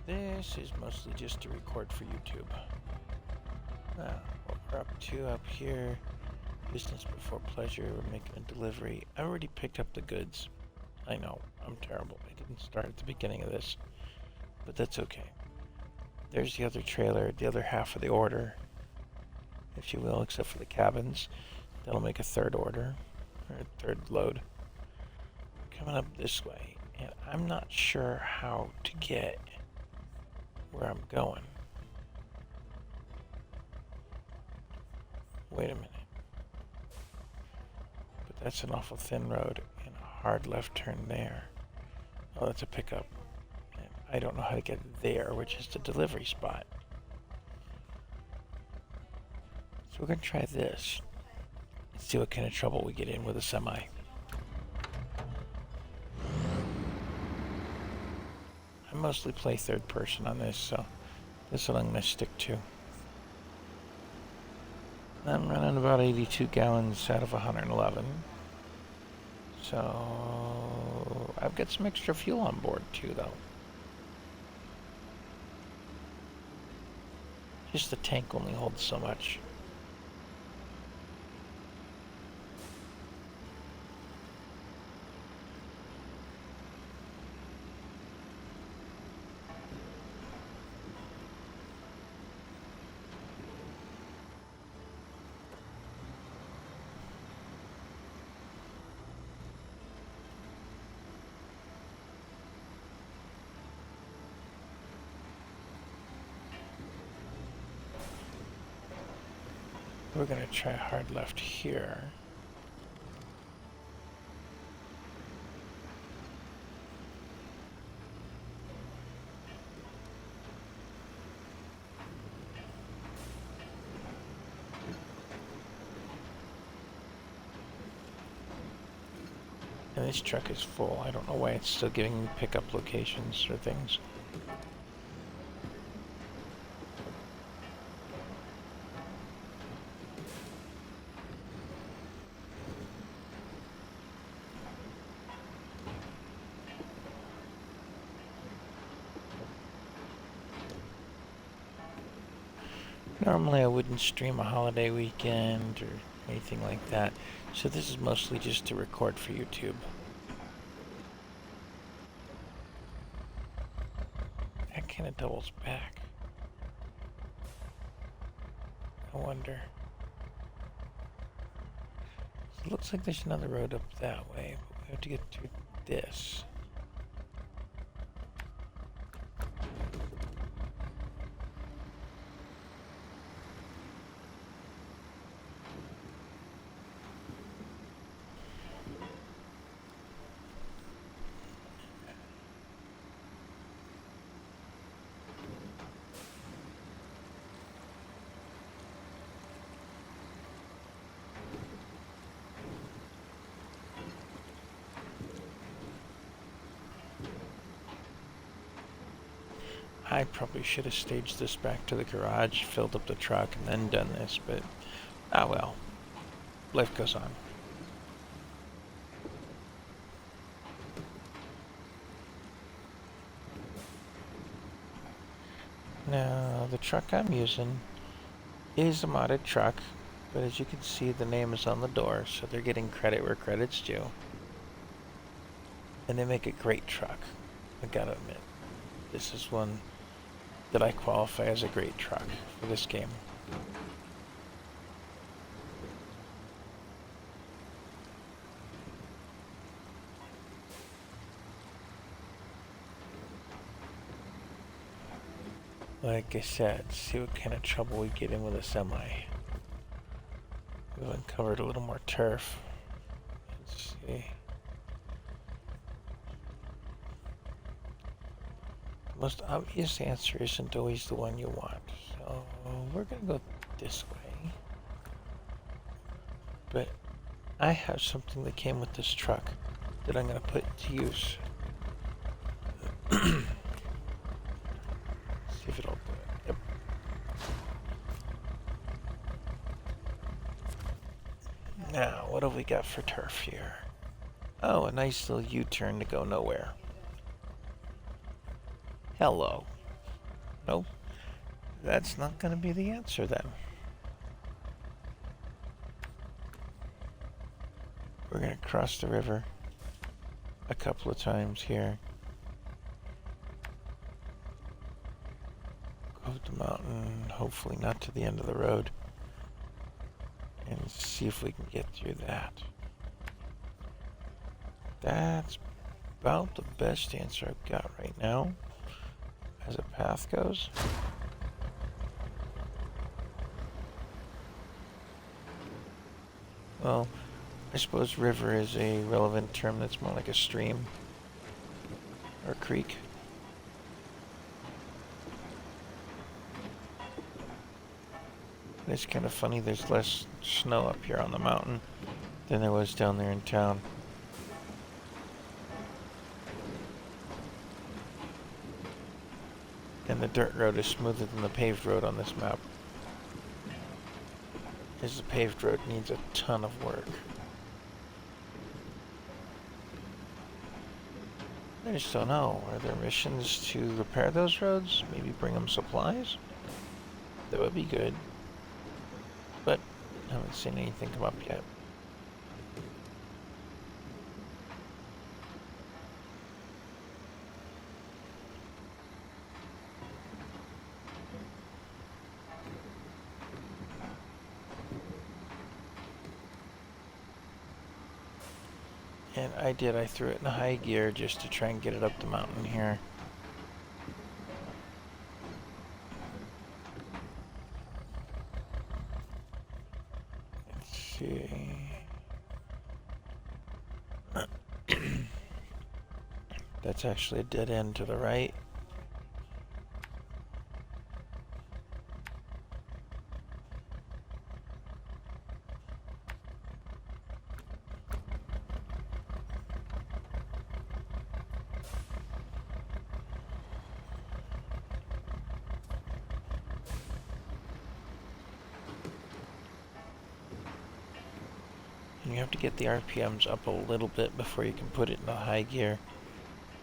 This is mostly just to record for YouTube. What we're up to up here, business before pleasure, we're making a delivery. I already picked up the goods. I know, I'm terrible. I didn't start at the beginning of this, but that's okay. There's the other trailer, the other half of the order, if you will, except for the cabins. That'll make a third order, or a third load. Coming up this way, and I'm not sure how to get where I'm going. Wait a minute. But that's an awful thin road and a hard left turn there. Oh, that's a pickup. And I don't know how to get there, which is the delivery spot. So we're going to try this and see what kind of trouble we get in with a semi. I mostly play third person on this, so this is what I'm going to stick to. I'm running about 82 gallons out of 111. So I've got some extra fuel on board too, though. Just the tank only holds so much. We're going to try hard left here. And this truck is full. I don't know why it's still giving me pickup locations or things. Normally I wouldn't stream a holiday weekend or anything like that, so this is mostly just to record for YouTube. That kind of doubles back. I wonder. So it looks like there's another road up that way, but we have to get through this. I probably should have staged this back to the garage, filled up the truck, and then done this, but ah well. Life goes on. Now, the truck I'm using is a modded truck, but as you can see, the name is on the door, so they're getting credit where credit's due. And they make a great truck, I gotta admit. This is one that I qualify as a great truck for this game. Like I said, see what kind of trouble we get in with a semi. We've uncovered a little more turf. Let's see. The most obvious answer isn't always the one you want. So we're going to go this way. But I have something that came with this truck that I'm going to put to use. See if it'll do it. Yep. Now, what have we got for turf here? Oh, a nice little U-turn to go nowhere. Hello. Nope, that's not going to be the answer then. We're going to cross the river a couple of times here. Go up the mountain, hopefully not to the end of the road. And see if we can get through that. That's about the best answer I've got right now as a path goes. Well, I suppose river is a relevant term that's more like a stream or creek. It's kind of funny, there's less snow up here on the mountain than there was down there in town. And the dirt road is smoother than the paved road on this map. As the paved road needs a ton of work. I just don't know. Are there missions to repair those roads? Maybe bring them supplies? That would be good. But I haven't seen anything come up yet. And I threw it in high gear just to try and get it up the mountain here. Let's see. That's actually a dead end to the right. You have to get the RPMs up a little bit before you can put it in a high gear.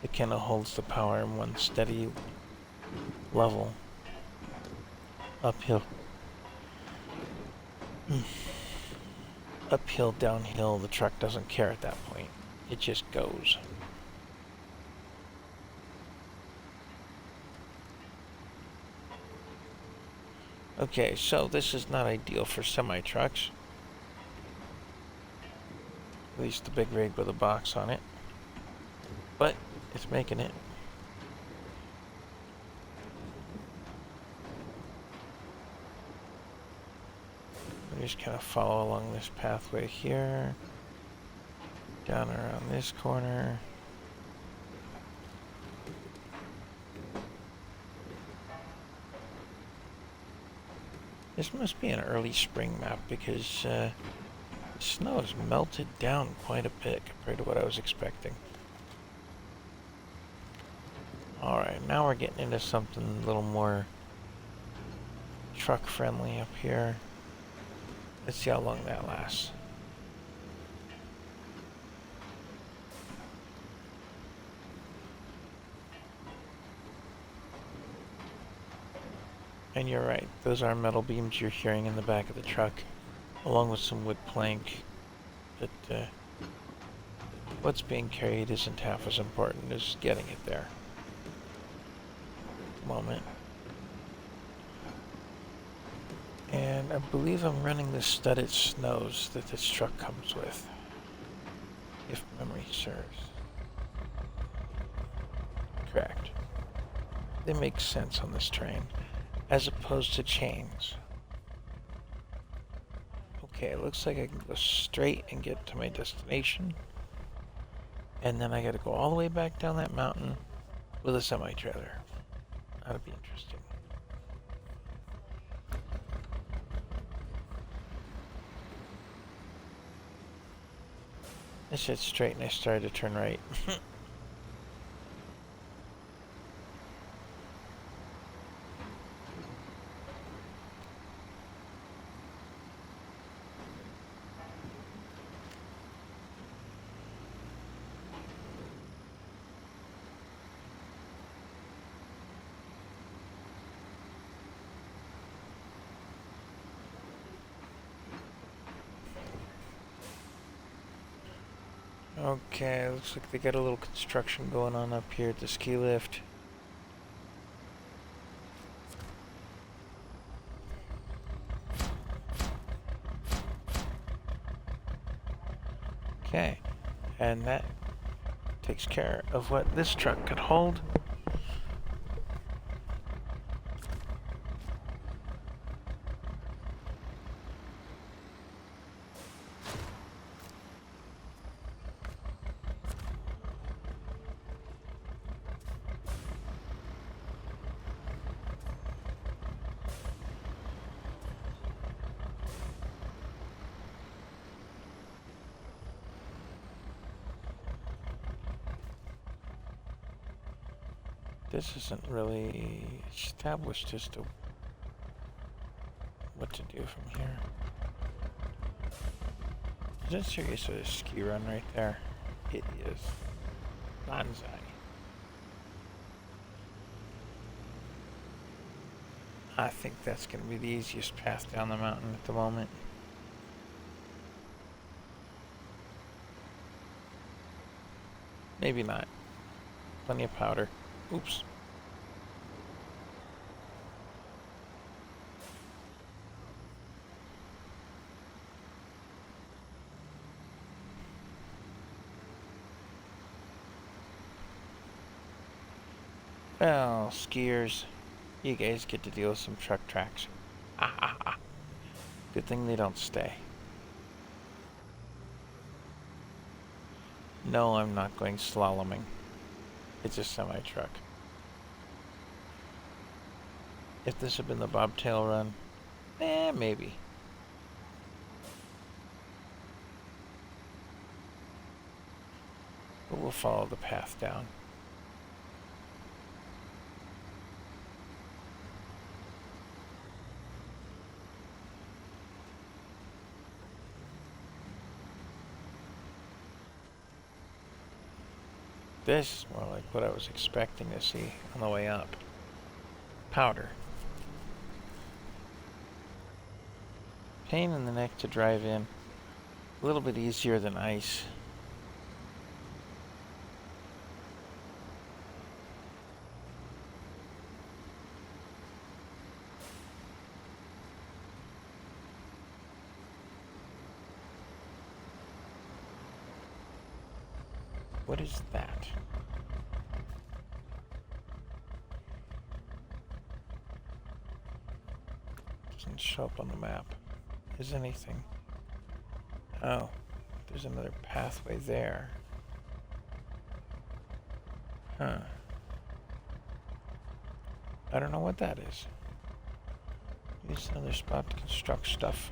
It kind of holds the power in one steady level. Uphill. Uphill, downhill, the truck doesn't care at that point. It just goes. Okay, so this is not ideal for semi-trucks. At least the big rig with a box on it. But it's making it. We just kind of follow along this pathway here. Down around this corner. This must be an early spring map because snow has melted down quite a bit compared to what I was expecting. Alright, now we're getting into something a little more truck friendly up here. Let's see how long that lasts. And you're right, those are metal beams you're hearing in the back of the truck, along with some wood plank. That what's being carried isn't half as important as getting it there. Moment. And I believe I'm running the studded snows that this truck comes with, if memory serves. Correct. They make sense on this train, as opposed to chains. Okay, it looks like I can go straight and get to my destination. And then I gotta go all the way back down that mountain with a semi-trailer. That'll be interesting. I said straight and I started to turn right. Okay, looks like they got a little construction going on up here at the ski lift. Okay, and that takes care of what this truck could hold. This isn't really established as to what to do from here. Is that seriously a ski run right there? It is. Banzai. I think that's going to be the easiest path down the mountain at the moment. Maybe not. Plenty of powder. Oops. Well, skiers, you guys get to deal with some truck tracks. Good thing they don't stay. No, I'm not going slaloming. It's a semi-truck. If this had been the bobtail run, maybe. But we'll follow the path down. This is more like what I was expecting to see on the way up. Powder. Pain in the neck to drive in. A little bit easier than ice. What is that? Doesn't show up on the map. Is anything? Oh, there's another pathway there. Huh. I don't know what that is. Use another spot to construct stuff.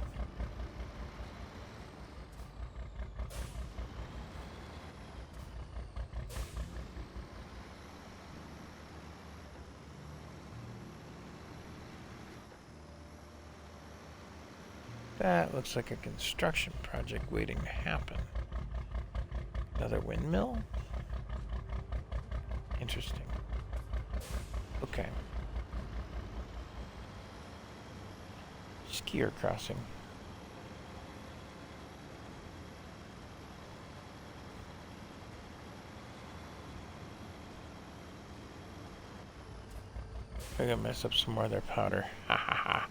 That looks like a construction project waiting to happen. Another windmill? Interesting. Okay. Skier crossing. I'm gonna mess up some more of their powder. Ha ha ha.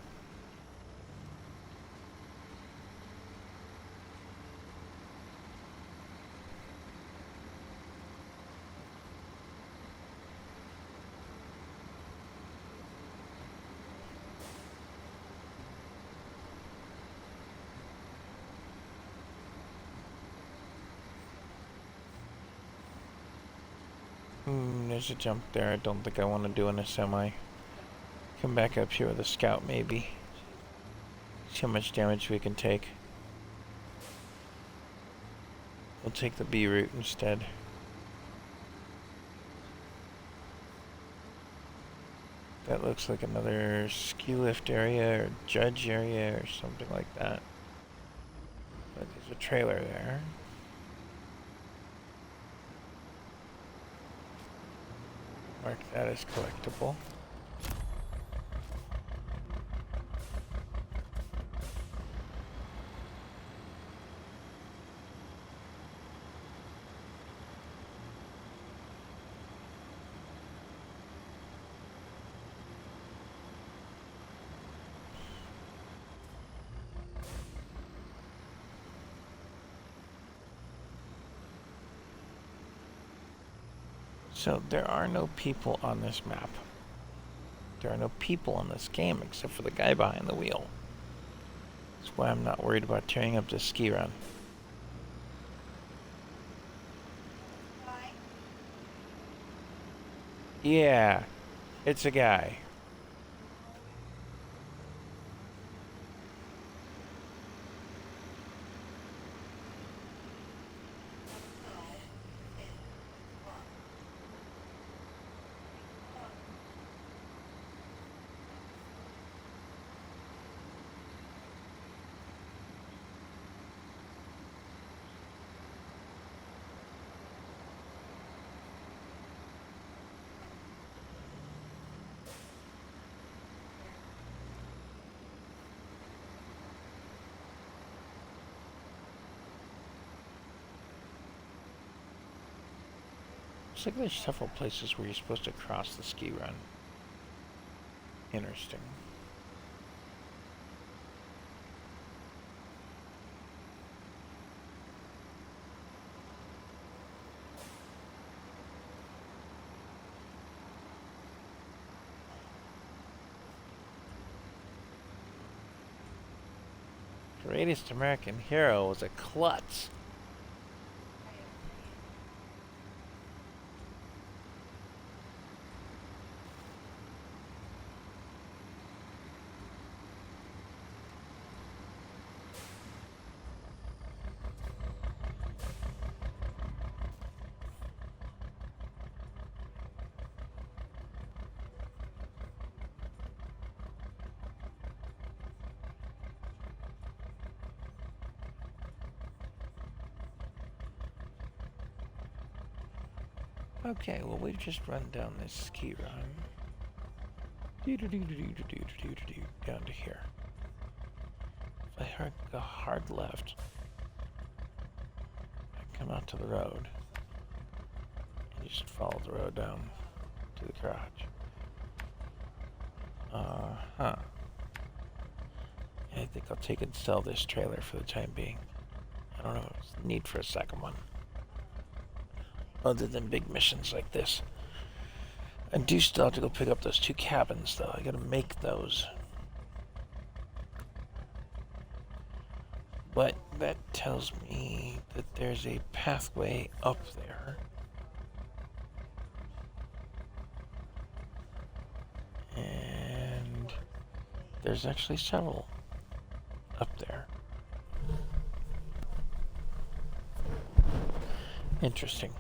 There's a jump there I don't think I want to do in a semi. Come back up here with a scout maybe. See how much damage we can take. We'll take the B route instead. That looks like another ski lift area or judge area or something like that. But there's a trailer there. Mark that as collectible. So there are no people on this map. There are no people on this game except for the guy behind the wheel. That's why I'm not worried about tearing up this ski run. Yeah, it's a guy. Looks like there's several places where you're supposed to cross the ski run. Interesting. Greatest American hero was a klutz. Okay, well we've just run down this ski run. Down to here. If I go hard left, I come out to the road. And just follow the road down to the garage. Huh. I think I'll take and sell this trailer for the time being. I don't know if there's need for a second one. Other than big missions like this. I do still have to go pick up those 2 cabins, though. I gotta make those. But that tells me that there's a pathway up there. And there's actually several up there. Interesting.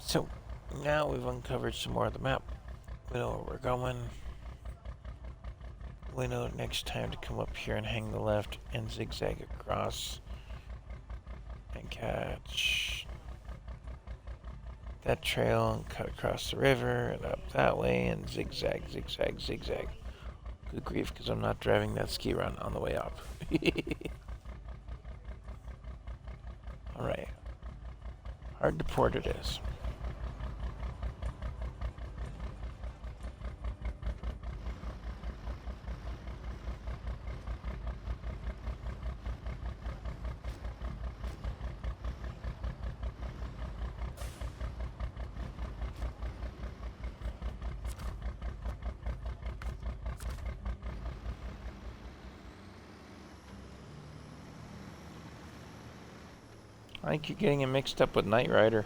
So, now we've uncovered some more of the map. We know where we're going. We know next time to come up here and hang the left and zigzag across and catch that trail and cut across the river and up that way and zigzag, zigzag, zigzag. Good grief, because I'm not driving that ski run on the way up. Alright. Hard to port it is. I think you're getting it mixed up with Knight Rider.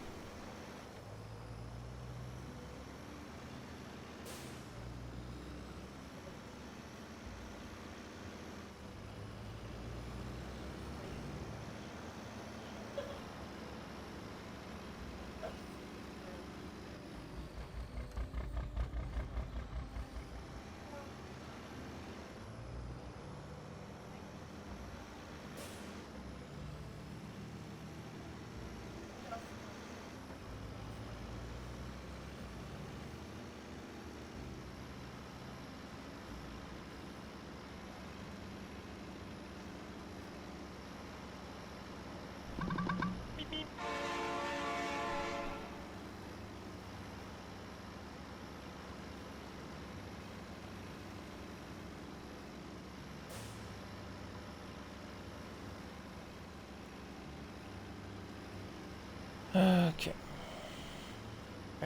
Okay.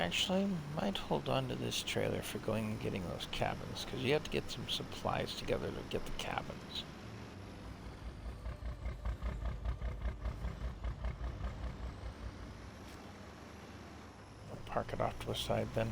Actually, might hold on to this trailer for going and getting those cabins, because you have to get some supplies together to get the cabins. I'll park it off to the side then.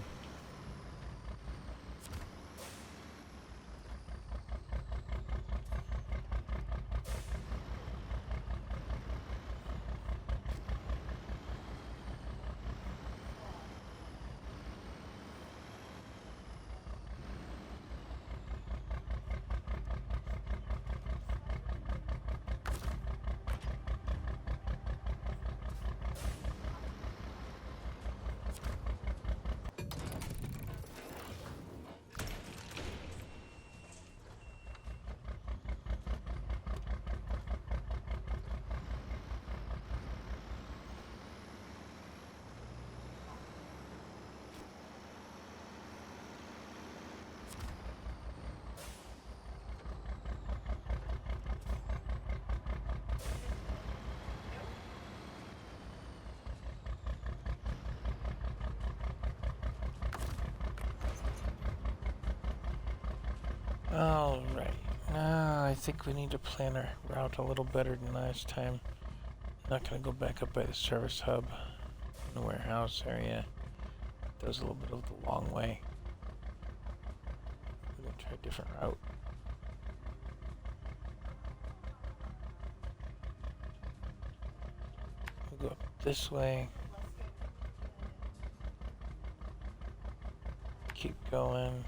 Alright, now I think we need to plan our route a little better than last time. Not gonna go back up by the service hub in the warehouse area. That was a little bit of the long way. We're gonna try a different route. We'll go up this way. Keep going.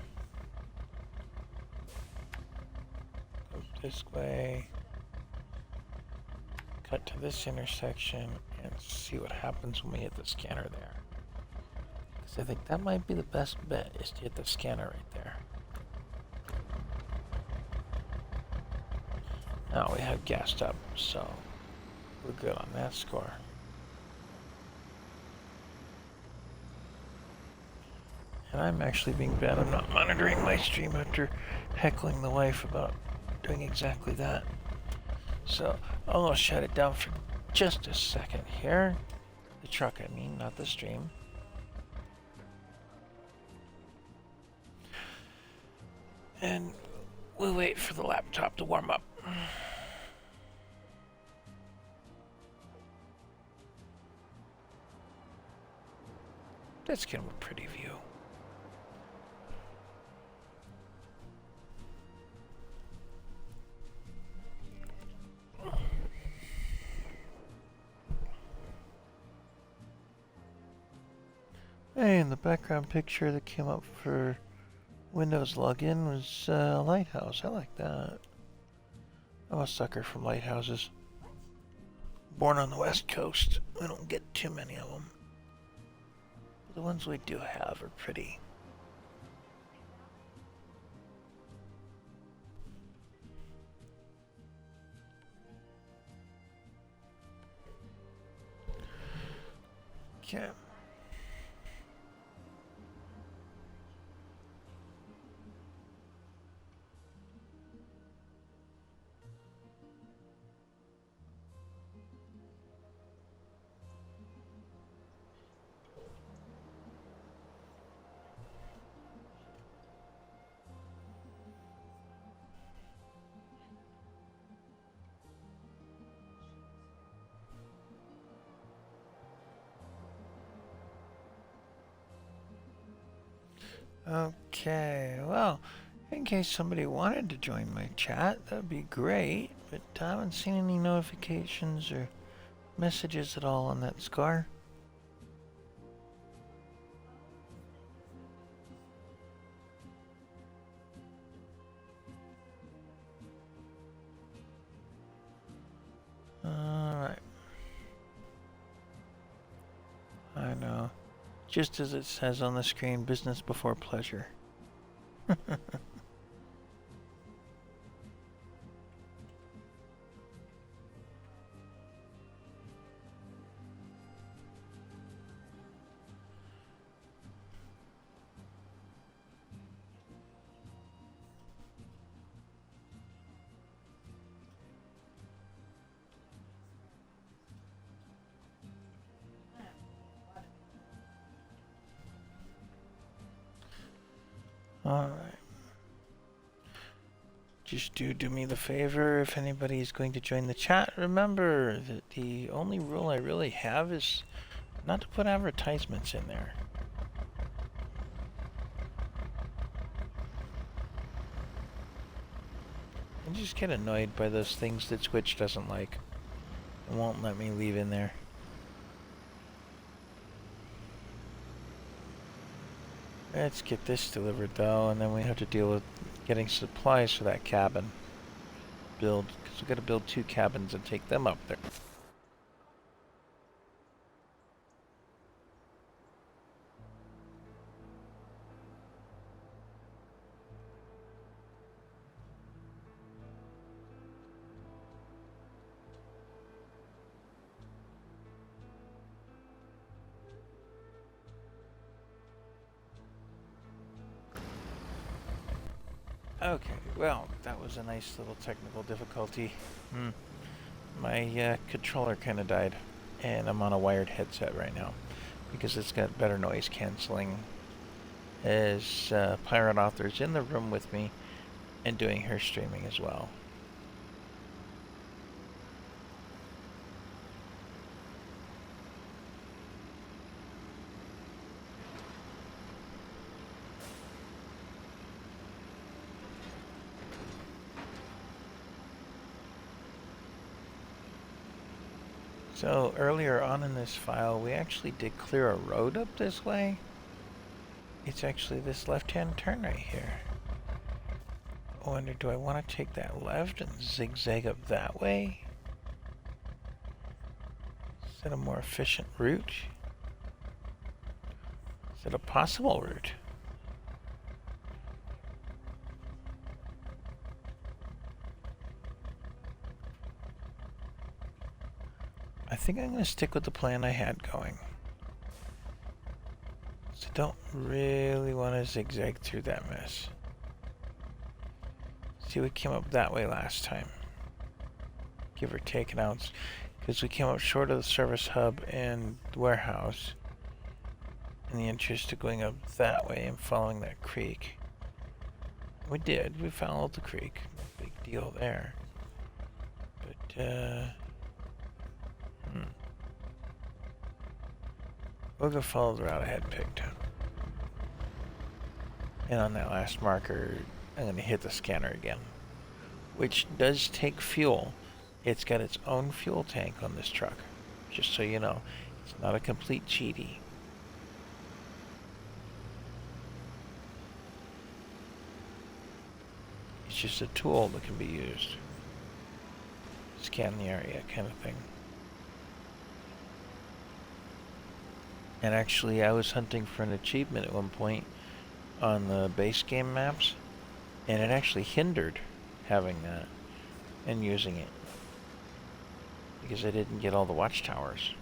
Go this way. Cut to this intersection and see what happens when we hit the scanner there. Because I think that might be the best bet, is to hit the scanner right there. Now we have gassed up, so we're good on that score. And I'm actually being bad. I'm not monitoring my stream after heckling the wife about doing exactly that. So I'm gonna shut it down for just a second here. The truck, I mean, not the stream. And we'll wait for the laptop to warm up. Let's get him a pretty view. Hey, and the background picture that came up for Windows login was a lighthouse. I like that. I'm a sucker for lighthouses. Born on the West Coast, we don't get too many of them. But the ones we do have are pretty. Okay. Okay, well, in case somebody wanted to join my chat, that'd be great, but I haven't seen any notifications or messages at all on that score. Alright. I know. Just as it says on the screen, business before pleasure. Alright. Just do me the favor, if anybody's going to join the chat, remember that the only rule I really have is not to put advertisements in there. I just get annoyed by those things that Twitch doesn't like and won't let me leave in there. Let's get this delivered though, and then we have to deal with getting supplies for that cabin. Because we got to build 2 cabins and take them up there. Okay, well, that was a nice little technical difficulty. My controller kind of died, and I'm on a wired headset right now because it's got better noise canceling. As Pirate Author's in the room with me and doing her streaming as well. So earlier on in this file, we actually did clear a road up this way. It's actually this left-hand turn right here. I wonder, do I want to take that left and zigzag up that way? Is that a more efficient route? Is it a possible route? I think I'm going to stick with the plan I had going. So don't really want to zigzag through that mess. See, we came up that way last time. Give or take an ounce. Because we came up short of the service hub and warehouse. In the interest of going up that way and following that creek. We did. We followed the creek. No big deal there. But, we'll go follow the route I had picked. And on that last marker, I'm going to hit the scanner again. Which does take fuel. It's got its own fuel tank on this truck. Just so you know. It's not a complete cheaty. It's just a tool that can be used. Scan the area kind of thing. And actually, I was hunting for an achievement at one point on the base game maps, and it actually hindered having that and using it because I didn't get all the watchtowers.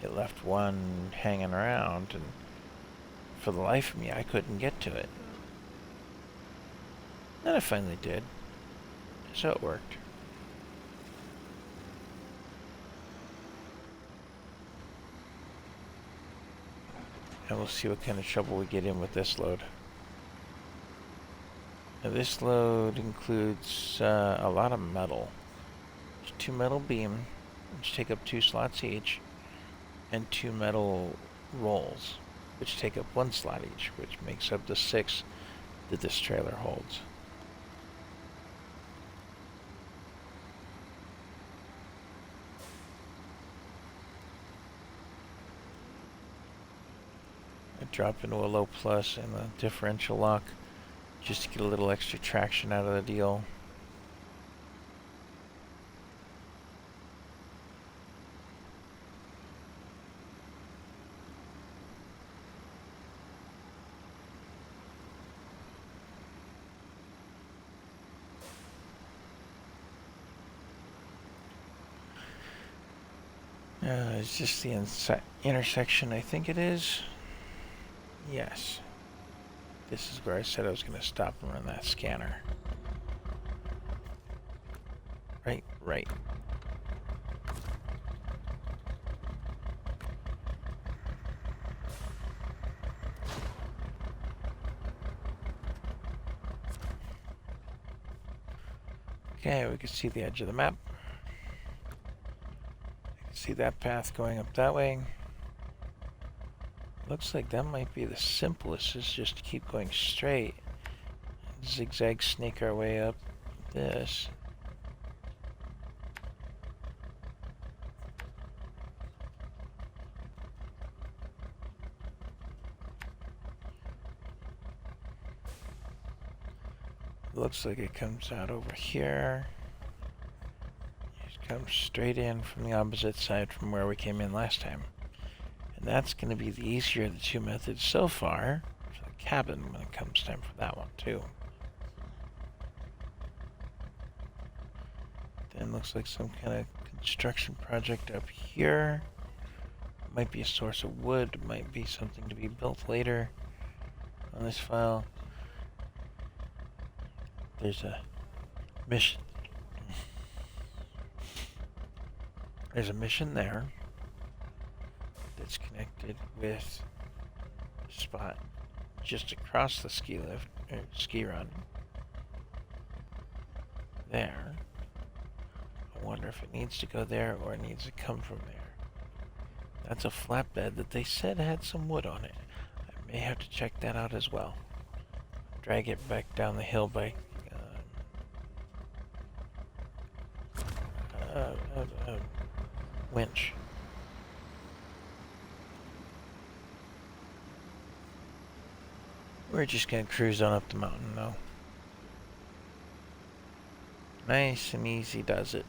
It left one hanging around, and for the life of me, I couldn't get to it. Then I finally did, so it worked. And we'll see what kind of trouble we get in with this load. Now this load includes a lot of metal. There's 2 metal beams, which take up 2 slots each, and 2 metal rolls, which take up 1 slot each, which makes up the 6 that this trailer holds. Drop into a low plus and a differential lock just to get a little extra traction out of the deal. It's just the intersection, I think it is. Yes. This is where I said I was going to stop and run that scanner. Right. Okay, we can see the edge of the map. You can see that path going up that way. Looks like that might be the simplest, is just to keep going straight. Zigzag snake our way up this. Looks like it comes out over here. Just comes straight in from the opposite side from where we came in last time. And that's going to be the easier of the two methods so far for the cabin when it comes time for that one too. Then looks like some kind of construction project up here. Might be a source of wood, might be something to be built later on this file. There's a mission. There's a mission there that's connected with a spot just across the ski lift, or ski run. There. I wonder if it needs to go there or it needs to come from there. That's a flatbed that they said had some wood on it. I may have to check that out as well. Drag it back down the hill by winch. We're just gonna cruise on up the mountain though. Nice and easy does it.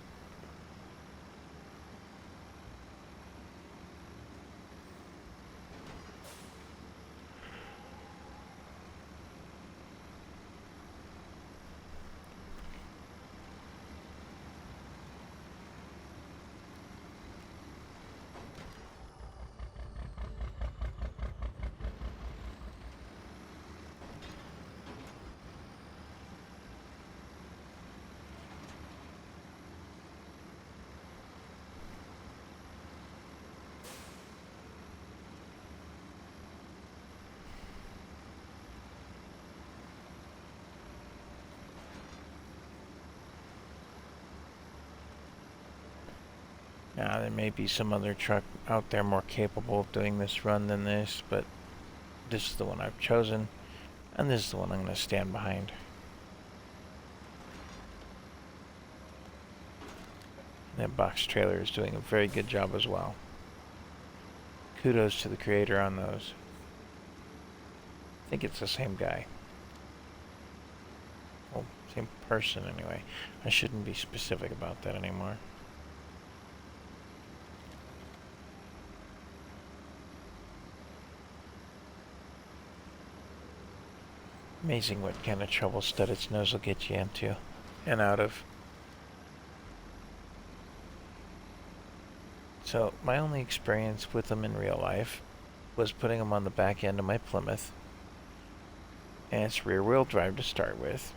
Now, there may be some other truck out there more capable of doing this run than this, but this is the one I've chosen, and this is the one I'm going to stand behind. That box trailer is doing a very good job as well. Kudos to the creator on those. I think it's the same guy. Well, same person anyway. I shouldn't be specific about that anymore. Amazing what kind of trouble Studded's nose will get you into and out of. So my only experience with them in real life was putting them on the back end of my Plymouth. And it's rear-wheel drive to start with.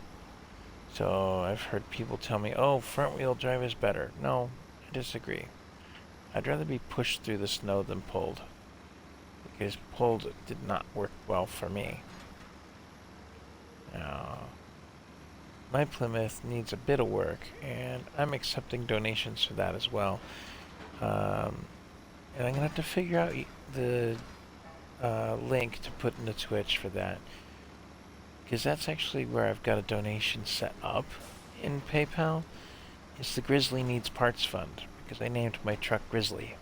So I've heard people tell me, oh, front-wheel drive is better. No, I disagree. I'd rather be pushed through the snow than pulled. Because pulled did not work well for me. Now, my Plymouth needs a bit of work, and I'm accepting donations for that as well. And I'm going to have to figure out the link to put into Twitch for that. Because that's actually where I've got a donation set up in PayPal. It's the Grizzly Needs Parts Fund, because I named my truck Grizzly.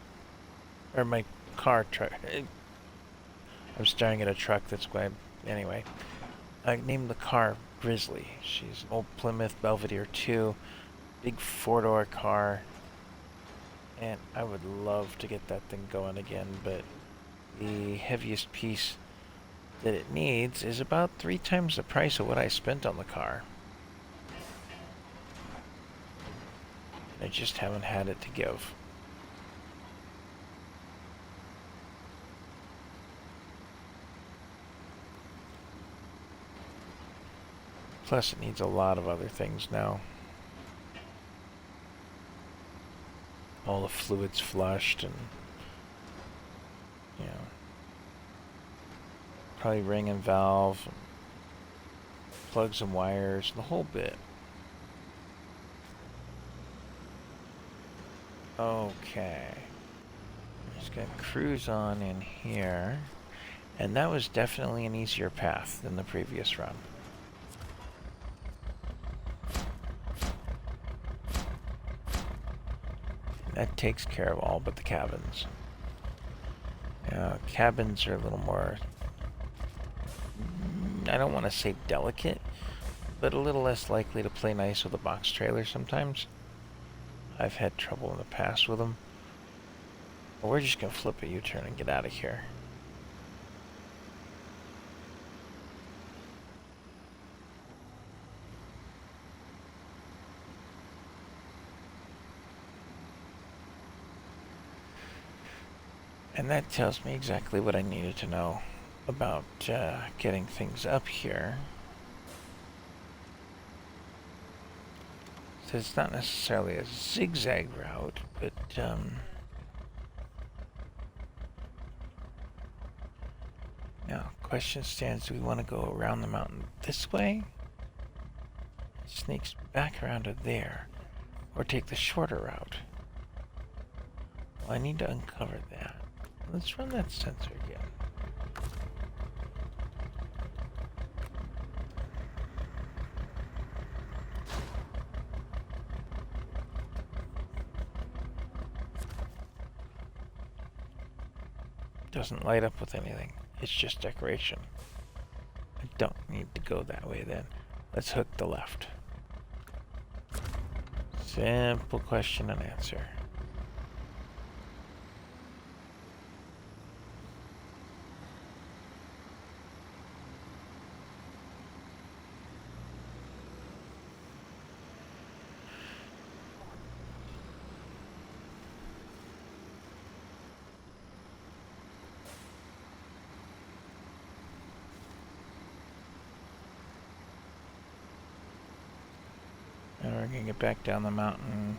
Or my car truck. I'm staring at a truck, that's why anyway. I named the car Grizzly. She's an old Plymouth Belvedere 2, big four-door car, and I would love to get that thing going again, but the heaviest piece that it needs is about 3 times the price of what I spent on the car. I just haven't had it to give. Plus, it needs a lot of other things now. All the fluids flushed and, you know, probably ring and valve, and plugs and wires, the whole bit. Okay. I'm just gonna cruise on in here. And that was definitely an easier path than the previous run. That takes care of all but the cabins. Now, cabins are a little more, I don't want to say delicate, but a little less likely to play nice with a box trailer sometimes. I've had trouble in the past with them. But we're just going to flip a U-turn and get out of here. And that tells me exactly what I needed to know about getting things up here. So it's not necessarily a zigzag route, but now question stands, do we want to go around the mountain this way? It sneaks back around to there, or take the shorter route? Well, I need to uncover that. Let's run that sensor again. Doesn't light up with anything. It's just decoration. I don't need to go that way then. Let's hook the left. Simple question and answer. And we're gonna get back down the mountain.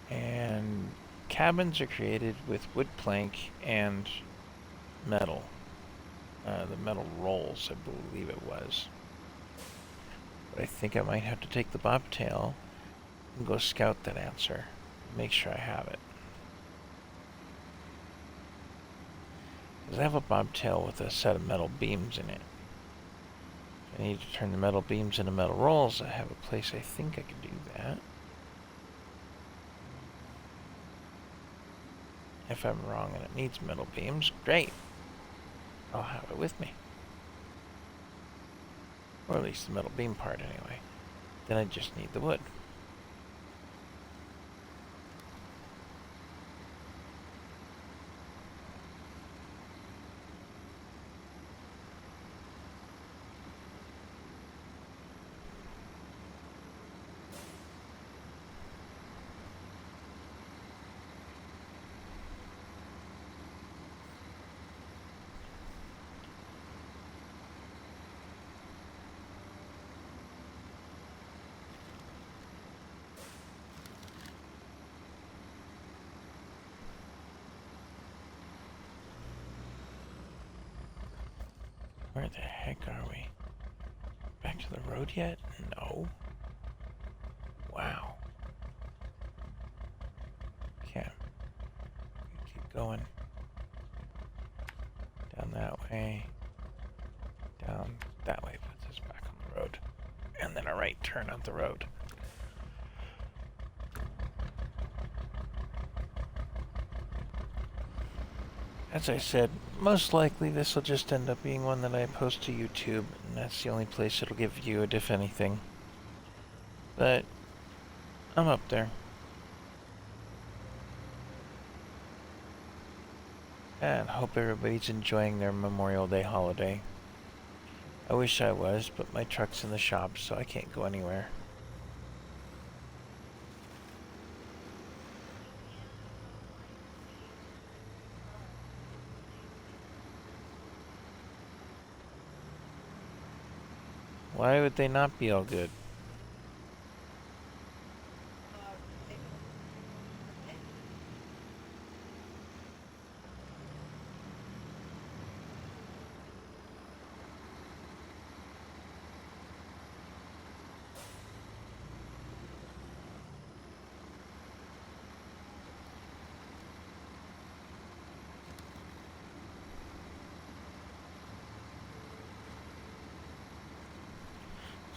And cabins are created with wood plank and metal. The metal rolls, I believe it was. But I think I might have to take the bobtail and go scout that answer. Make sure I have it. Because I have a bobtail with a set of metal beams in it. If I need to turn the metal beams into metal rolls, I have a place I think I could do that. If I'm wrong and it needs metal beams, great. I'll have it with me. Or at least the metal beam part anyway. Then I just need the wood. Where the heck are we? Back to the road yet? No. Wow. Okay. Keep going. Down that way. Down that way puts us back on the road. And then a right turn on the road. As I said, most likely this will just end up being one that I post to YouTube, and that's the only place it'll get viewed, if anything. But I'm up there. And hope everybody's enjoying their Memorial Day holiday. I wish I was, but my truck's in the shop, so I can't go anywhere. Why would they not be all good?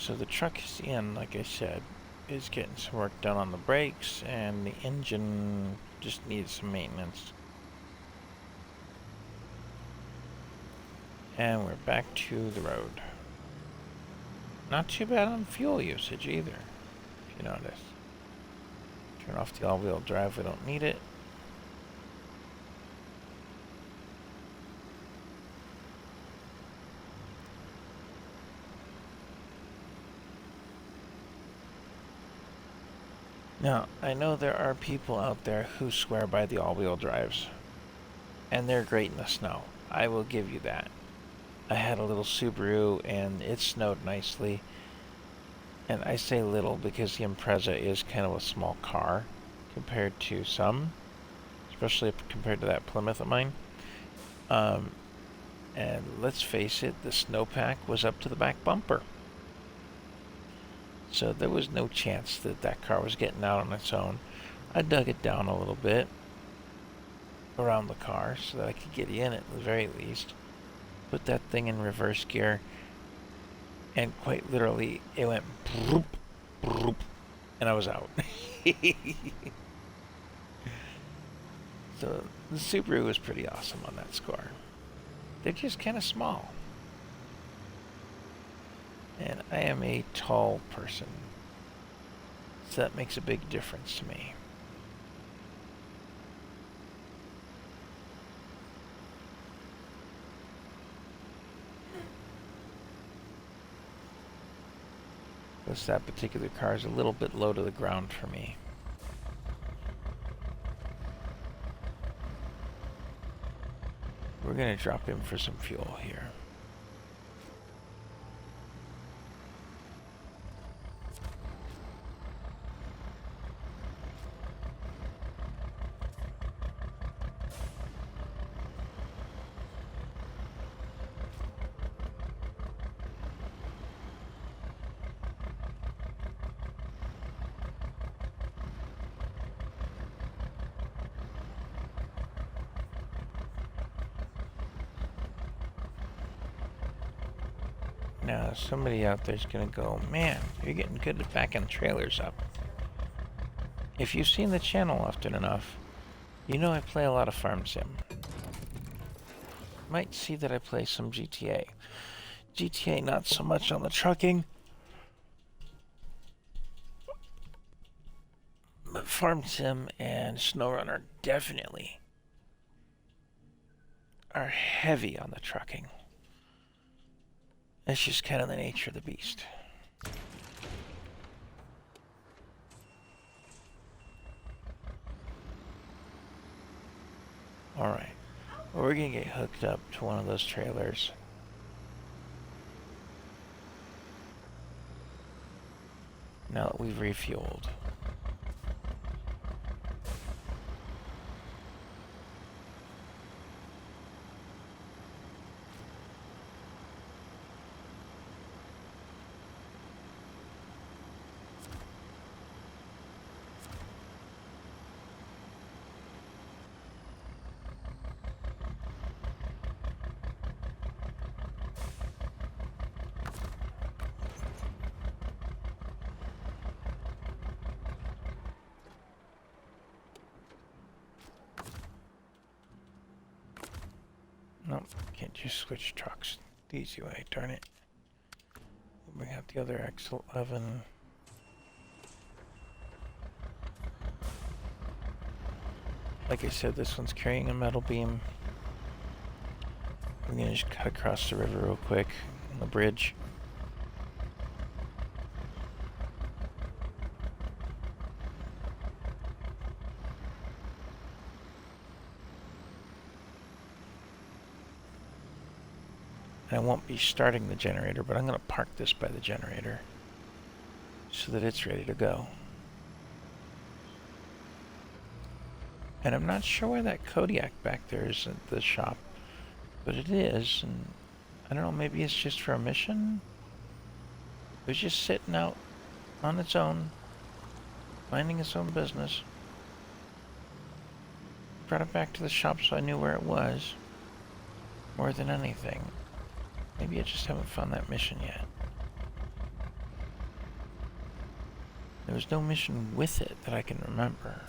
So the truck is in, like I said, is getting some work done on the brakes, and the engine just needs some maintenance. And we're back to the road. Not too bad on fuel usage either, if you notice. Turn off the all-wheel drive, we don't need it. Now, I know there are people out there who swear by the all-wheel drives, and they're great in the snow. I will give you that. I had a little Subaru, and it snowed nicely. And I say little because the Impreza is kind of a small car compared to some, especially compared to that Plymouth of mine. And let's face it, the snowpack was up to the back bumper. So there was no chance that that car was getting out on its own. I dug it down a little bit around the car so that I could get in at the very least. Put that thing in reverse gear, and quite literally it went broop, broop, and I was out. So the Subaru was pretty awesome on that score. They're just kind of small. And I am a tall person, so that makes a big difference to me. Plus that particular car is a little bit low to the ground for me. We're going to drop in for some fuel here. Now, somebody out there's gonna go, man, you're getting good at backing trailers up. If you've seen the channel often enough, you know I play a lot of farm sim. Might see that I play some GTA. GTA not so much on the trucking, but farm sim and SnowRunner definitely are heavy on the trucking. That's just kind of the nature of the beast. Alright. Well, we're going to get hooked up to one of those trailers. Now that we've refueled. Nope, can't just switch trucks the easy way, darn it. We'll bring out the other X11. Like I said, this one's carrying a metal beam. We're gonna just cut across the river real quick on the bridge. I won't be starting the generator, but I'm going to park this by the generator so that it's ready to go. And I'm not sure why that Kodiak back there is at the shop, but it is, and I don't know, maybe it's just for a mission? It was just sitting out on its own, minding its own business. Brought it back to the shop so I knew where it was, more than anything. Maybe I just haven't found that mission yet. There was no mission with it that I can remember.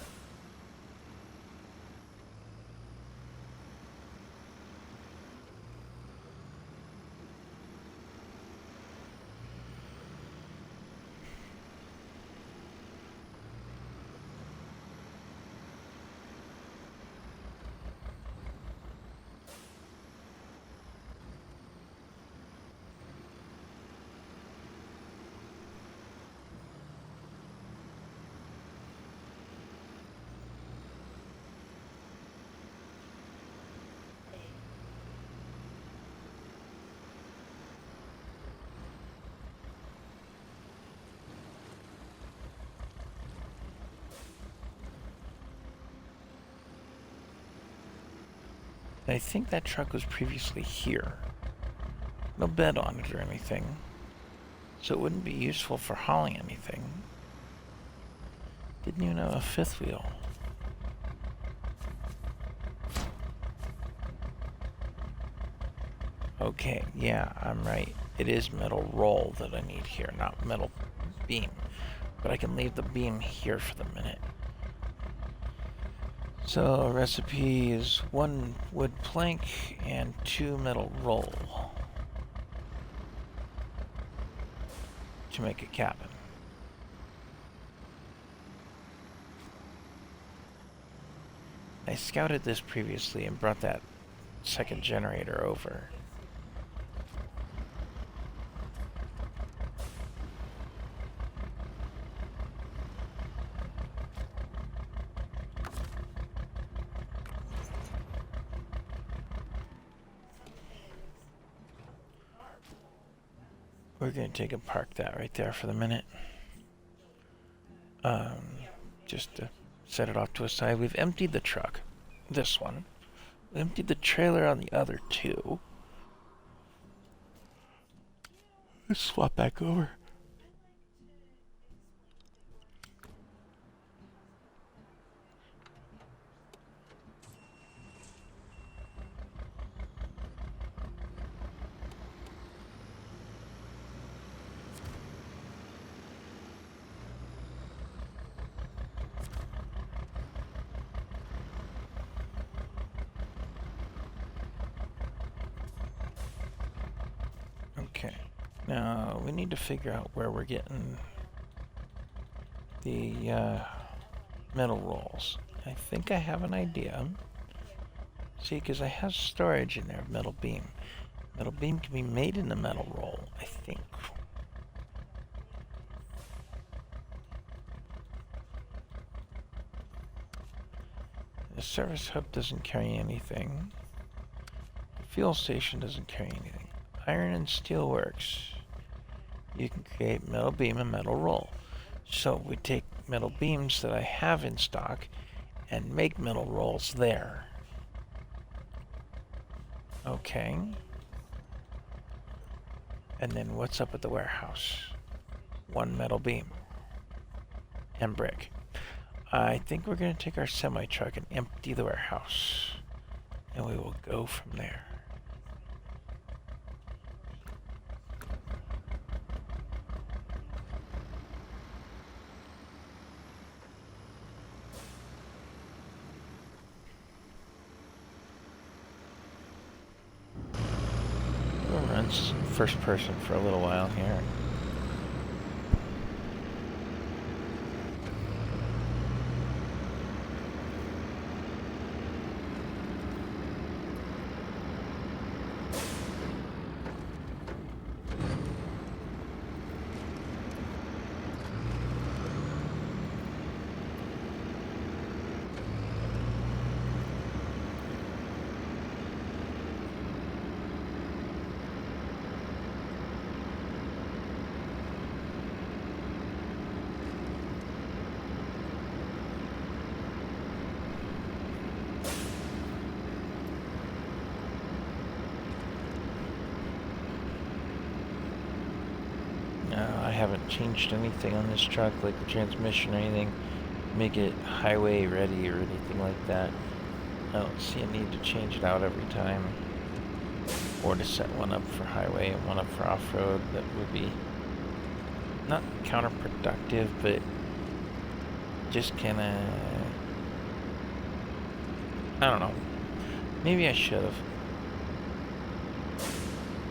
I think that truck was previously here. No bed on it or anything. So it wouldn't be useful for hauling anything. Didn't even have a fifth wheel. Okay, yeah, I'm right. It is metal roll that I need here, not metal beam. But I can leave the beam here for the minute. So, recipe is 1 wood plank and 2 metal roll to make a cabin. I scouted this previously and brought that second generator over. We're going to take and park that right there for the minute. Just to set it off to a side. We've emptied the truck. This one. We emptied the trailer on the other two. Let's swap back over. Okay, now we need to figure out where we're getting the metal rolls. I think I have an idea. See, because I have storage in there of metal beam. Metal beam can be made in the metal roll, I think. The service hub doesn't carry anything. The fuel station doesn't carry anything. Iron and steel works. You can create metal beam and metal roll. So we take metal beams that I have in stock and make metal rolls there. Okay. And then what's up at the warehouse? 1 metal beam and brick. I think we're going to take our semi-truck and empty the warehouse. And we will go from there. We'll run first person for a little while here. I haven't changed anything on this truck, like the transmission or anything, make it highway ready or anything like that. I don't see a need to change it out every time, or to set one up for highway and one up for off-road. That would be not counterproductive, but just kinda... I don't know. Maybe I should have.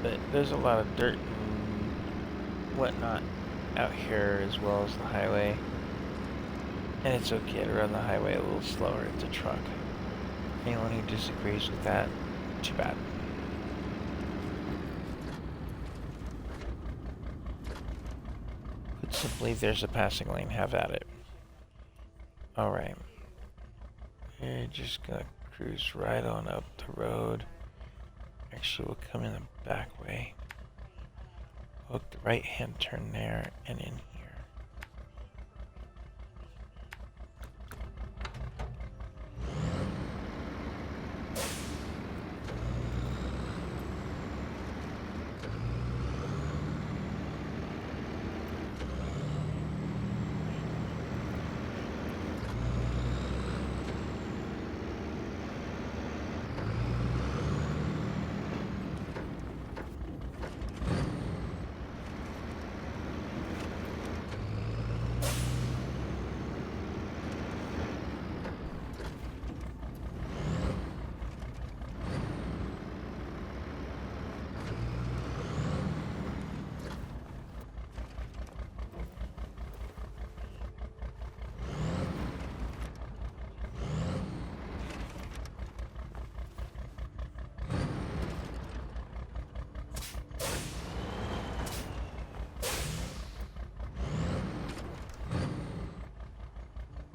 But there's a lot of dirt and whatnot out here as well as the highway. And it's okay to run the highway a little slower. It's a truck. Anyone who disagrees with that, too bad. Put simply, there's a passing lane. Have at it. Alright. We're just gonna cruise right on up the road. Actually, we'll come in the back way. Hook the right-hand turn there and in here.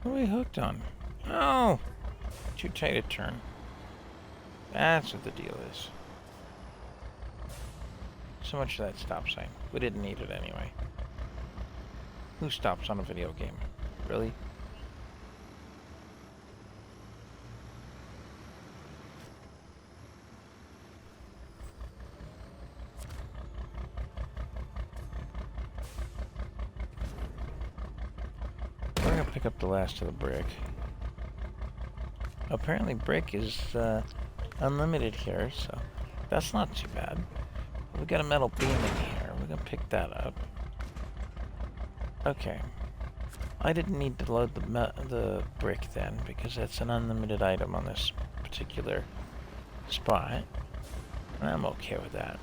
What are we hooked on? Oh! Too tight a turn. That's what the deal is. So much for that stop sign. We didn't need it anyway. Who stops on a video game? Really? We're gonna pick up the last of the brick. Apparently brick is unlimited here, so that's not too bad. We got a metal beam in here. We're gonna pick that up. Okay. I didn't need to load the brick then, because that's an unlimited item on this particular spot. And I'm okay with that.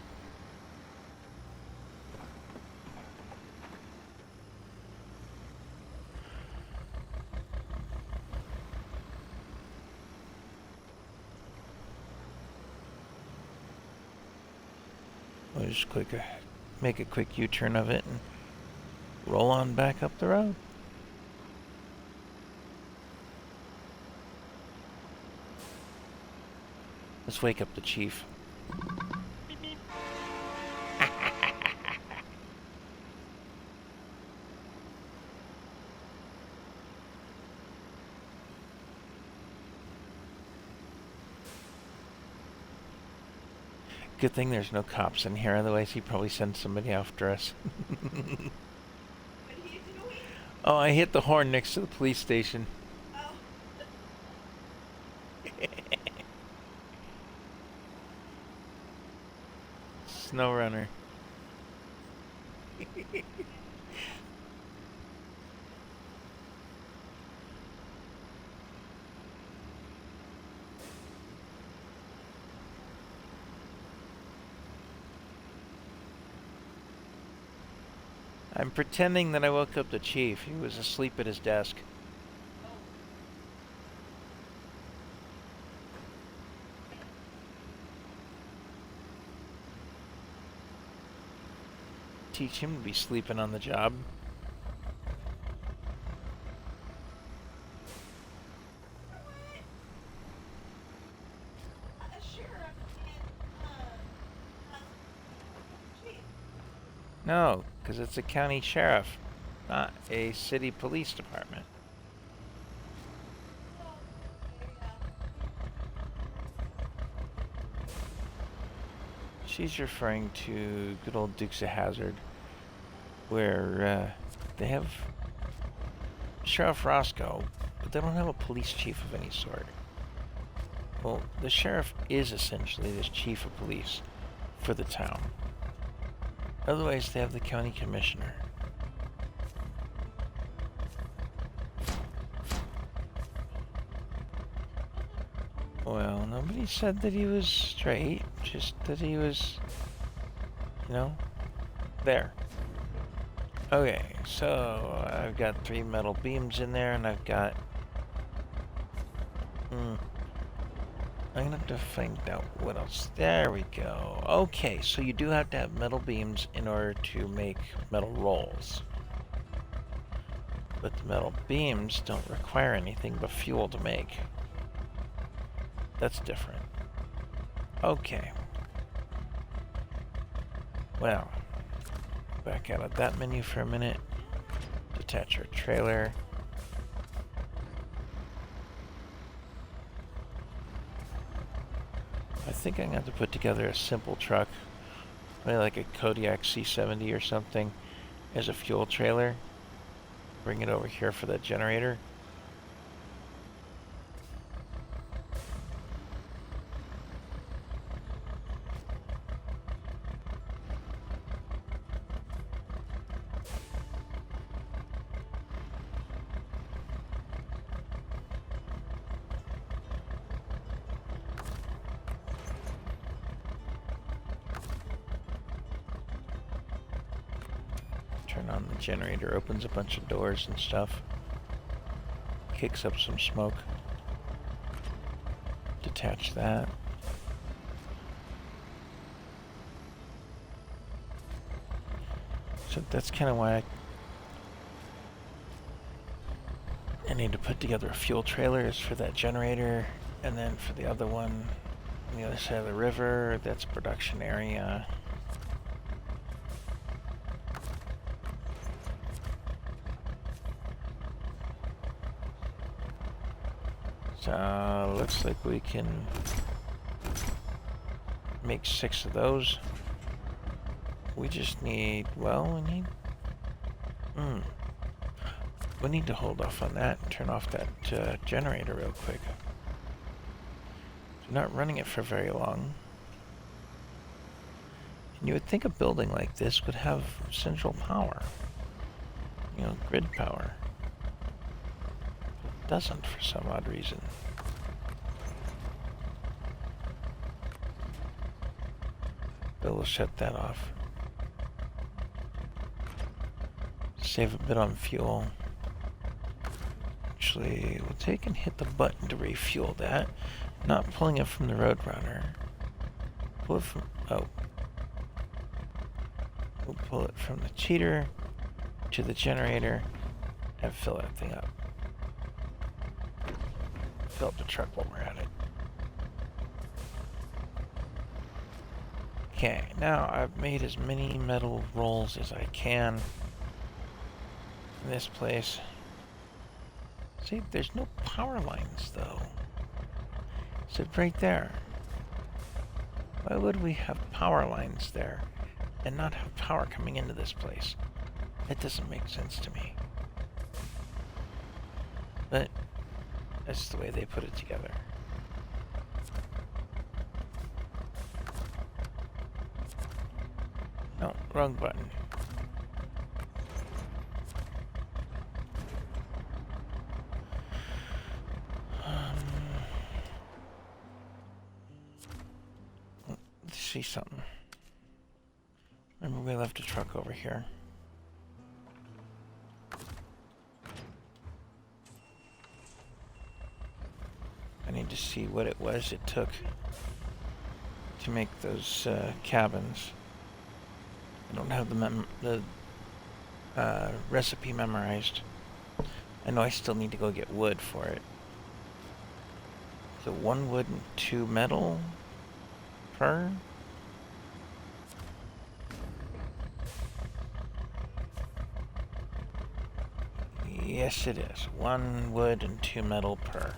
We'll just make a quick U-turn of it and roll on back up the road. Let's wake up the chief. Beep, beep. Good thing there's no cops in here, otherwise he'd probably send somebody after us. What are you doing? Oh, I hit the horn next to the police station. Oh. Snow runner. I'm pretending that I woke up the chief. He was asleep at his desk. Teach him to be sleeping on the job. A sheriff and chief. No, because it's a county sheriff, not a city police department. Oh, yeah. She's referring to good old Dukes of Hazzard, where they have Sheriff Roscoe, but they don't have a police chief of any sort. Well, the sheriff is essentially the chief of police for the town. Otherwise, they have the county commissioner. Well, nobody said that he was straight, just that he was, you know, there. Okay, so I've got 3 metal beams in there, and I've got... I'm gonna have to find out what else. There we go. Okay, so you do have to have metal beams in order to make metal rolls. But the metal beams don't require anything but fuel to make. That's different. Okay. Well, back out of that menu for a minute. Detach our trailer. I think I'm going to have to put together a simple truck, maybe like a Kodiak C70 or something, as a fuel trailer. Bring it over here for that generator. Turn on the generator, opens a bunch of doors and stuff. Kicks up some smoke. Detach that. So that's kind of why I need to put together a fuel trailer, is for that generator, and then for the other one on the other side of the river, that's production area. So looks like we can make 6 of those. We just need, well, we need to hold off on that and turn off that generator real quick. We're not running it for very long. And you would think a building like this would have central power. You know, grid power. It doesn't for some odd reason. But we'll shut that off. Save a bit on fuel. Actually, we'll take and hit the button to refuel that. Not pulling it from the Roadrunner. Pull it from... oh. We'll pull it from the cheater to the generator and fill that thing up. Fill up the truck while we're at it. Okay, now I've made as many metal rolls as I can in this place. See, there's no power lines though. So right there. Why would we have power lines there and not have power coming into this place? That doesn't make sense to me. But that's the way they put it together. No, wrong button. Let's see something. Remember, we left a truck over here. I need to see what it was it took to make those cabins. I don't have the recipe memorized. I know I still need to go get wood for it. So 1 wood and 2 metal per? Yes, it is. 1 wood and 2 metal per.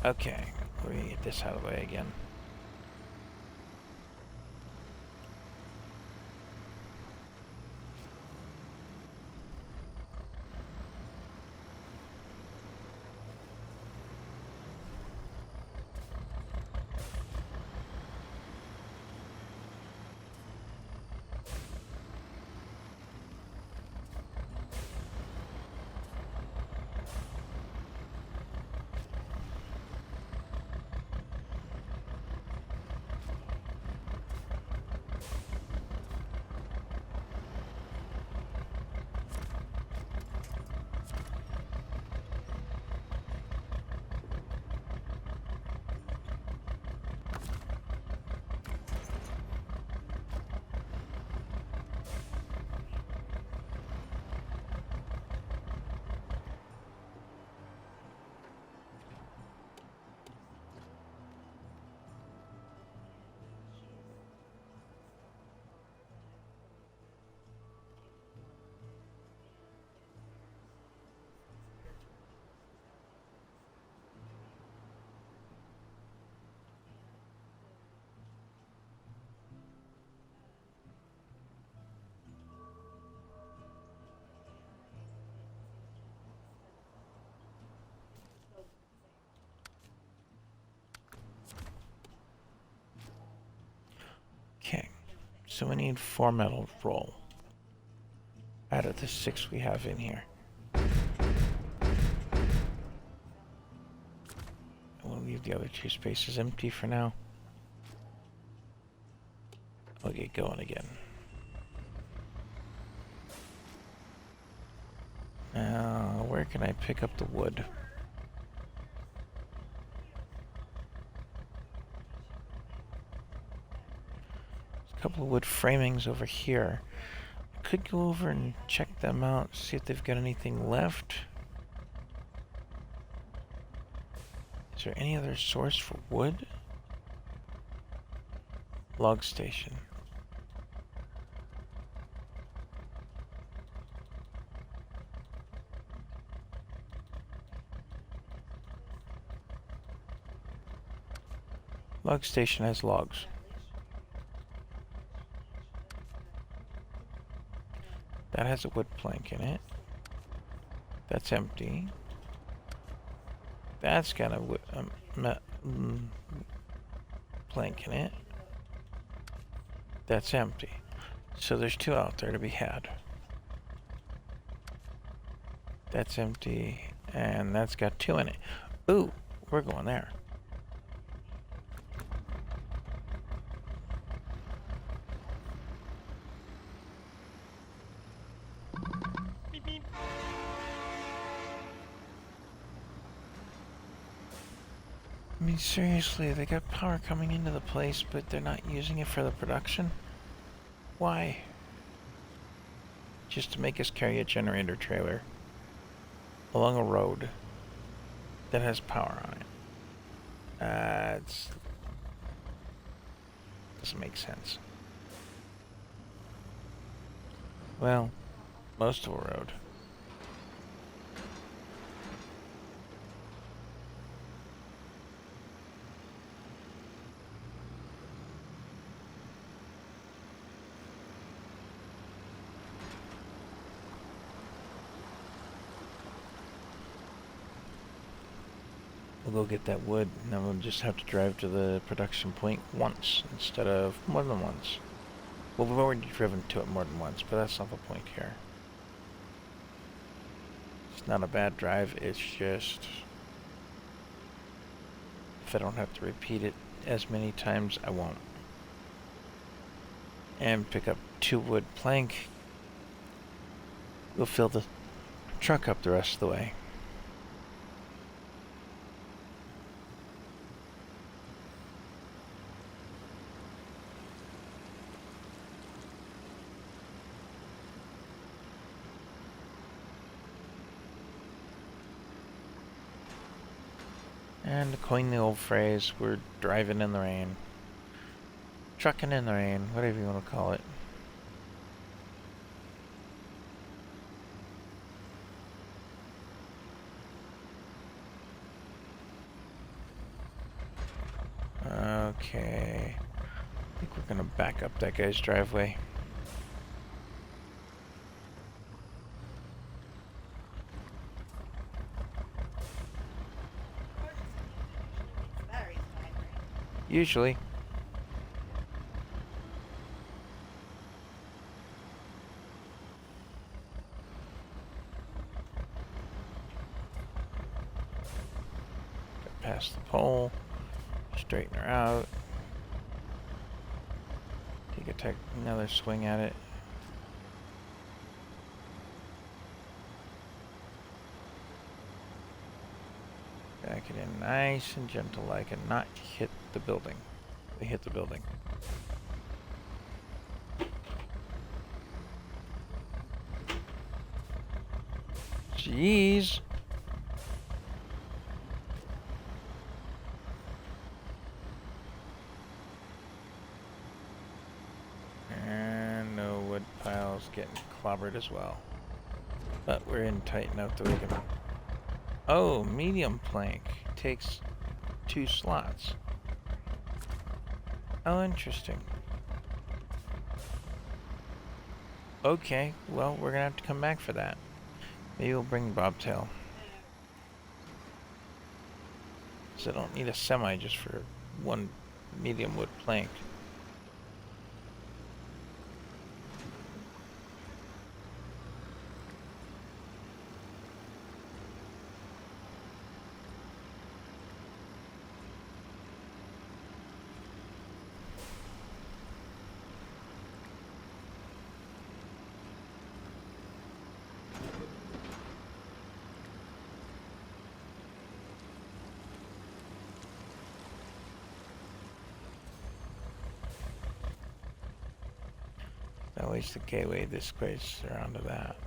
Okay, we're gonna get this out of the way again. So we need 4 metal roll out of the 6 we have in here. We'll leave the other 2 spaces empty for now. I'll get going again. Now, where can I pick up the wood? There's a couple of wood framings over here. I could go over and check them out, see if they've got anything left. Is there any other source for wood? Log station. Log station has logs. That has a wood plank in it. That's empty. That's got a wood, plank in it. That's empty. So there's 2 out there to be had. That's empty, and that's got 2 in it. Ooh, we're going there. I mean, seriously, they got power coming into the place, but they're not using it for the production? Why? Just to make us carry a generator trailer along a road that has power on it. It doesn't make sense. Well, most of a road. We'll go get that wood, and then we'll just have to drive to the production point once instead of more than once. Well, we've already driven to it more than once, but that's not the point here. It's not a bad drive, it's just if I don't have to repeat it as many times, I won't. And pick up 2 wood plank. We'll fill the truck up the rest of the way. And to coin the old phrase, we're driving in the rain. Trucking in the rain, whatever you want to call it. Okay. I think we're gonna back up that guy's driveway. Usually. Got past the pole. Straighten her out. Take another swing at it. Back it in nice and gentle like and not hit the building. They hit the building. Jeez. And no wood piles getting clobbered as well. But we're in tight enough that we can... Oh, medium plank takes 2 slots. Oh, interesting. Okay, well, we're gonna have to come back for that. Maybe we'll bring bobtail. So I don't need a semi just for 1 medium wood plank. always the gateway this place around to that.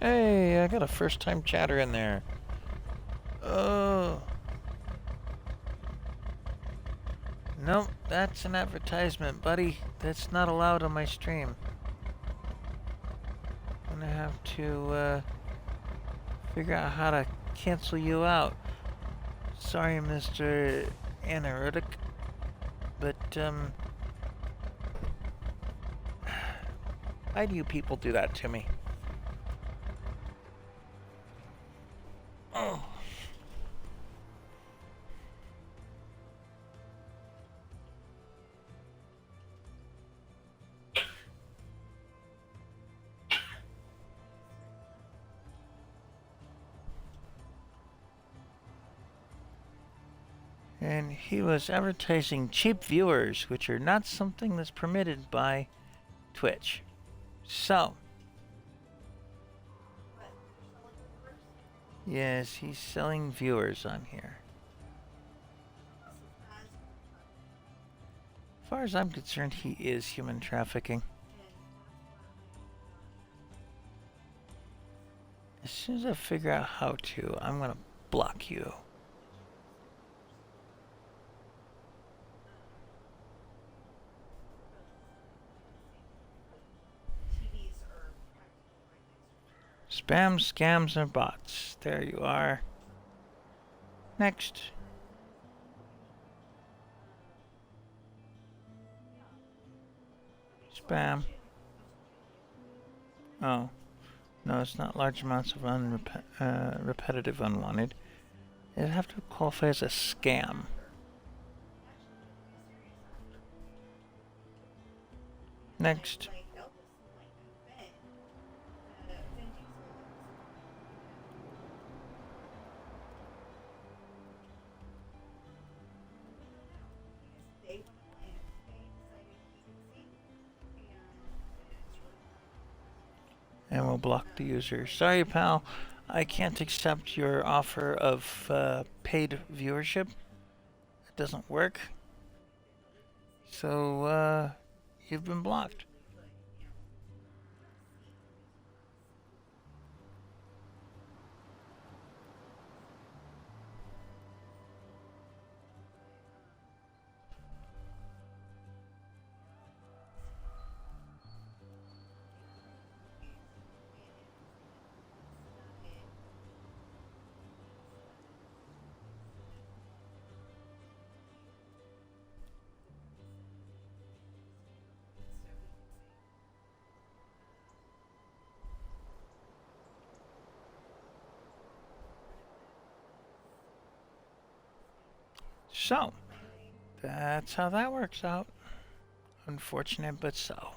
Hey, I got a first-time chatter in there. Oh. Nope, that's an advertisement, buddy. That's not allowed on my stream. I'm gonna have to, figure out how to cancel you out. Sorry, Mr. Anaerotic, but, why do you people do that to me? Oh. And he was advertising cheap viewers, which are not something that's permitted by Twitch. So, yes, he's selling viewers on here. As far as I'm concerned, he is human trafficking. As soon as I figure out how to, I'm gonna block you. Spam, scams, and bots. There you are. Next. Spam. Oh. No, it's not large amounts of repetitive unwanted. It'd have to qualify as a scam. Next. And we'll block the user. Sorry, pal. I can't accept your offer of paid viewership. It doesn't work. So, you've been blocked. So, that's how that works out. Unfortunate, but so.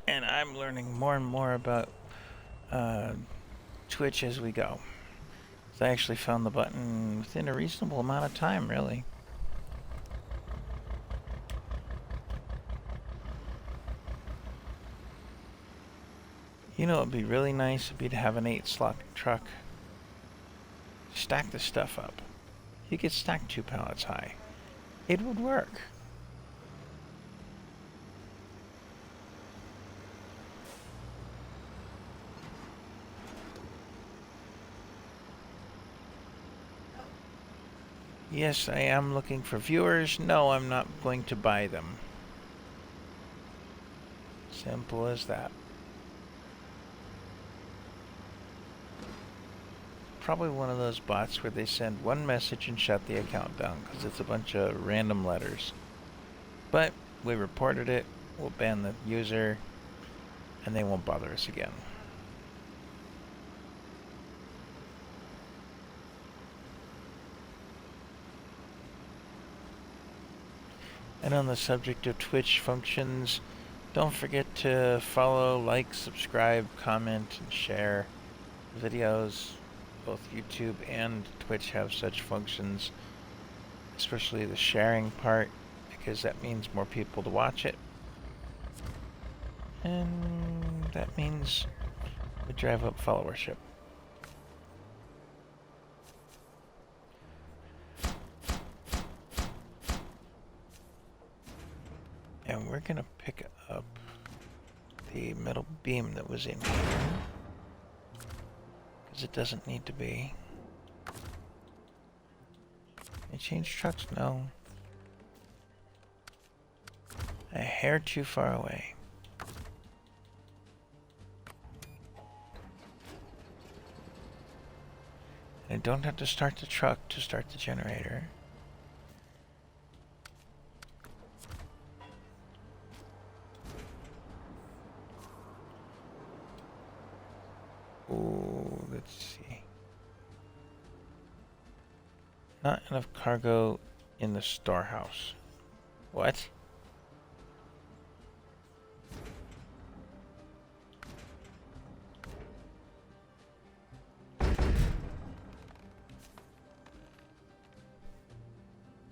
And I'm learning more and more about Twitch as we go. So I actually found the button within a reasonable amount of time, really. You know, it'd be really nice would be to have an 8-slot truck. Stack the stuff up. You could stack 2 pallets high. It would work. Yes, I am looking for viewers. No, I'm not going to buy them. Simple as that. Probably one of those bots where they send one message and shut the account down because it's a bunch of random letters. But we reported it, we'll ban the user, and they won't bother us again. And on the subject of Twitch functions, Don't forget to follow, like, subscribe, comment, and share videos. Both YouTube and Twitch have such functions, especially the sharing part, because that means more people to watch it. And that means we drive up followership. And we're gonna pick up the metal beam that was in here, because it doesn't need to be. Can I change trucks? No. A hair too far away. And I don't have to start the truck to start the generator. Ooh, let's see. Not enough cargo in the storehouse. What?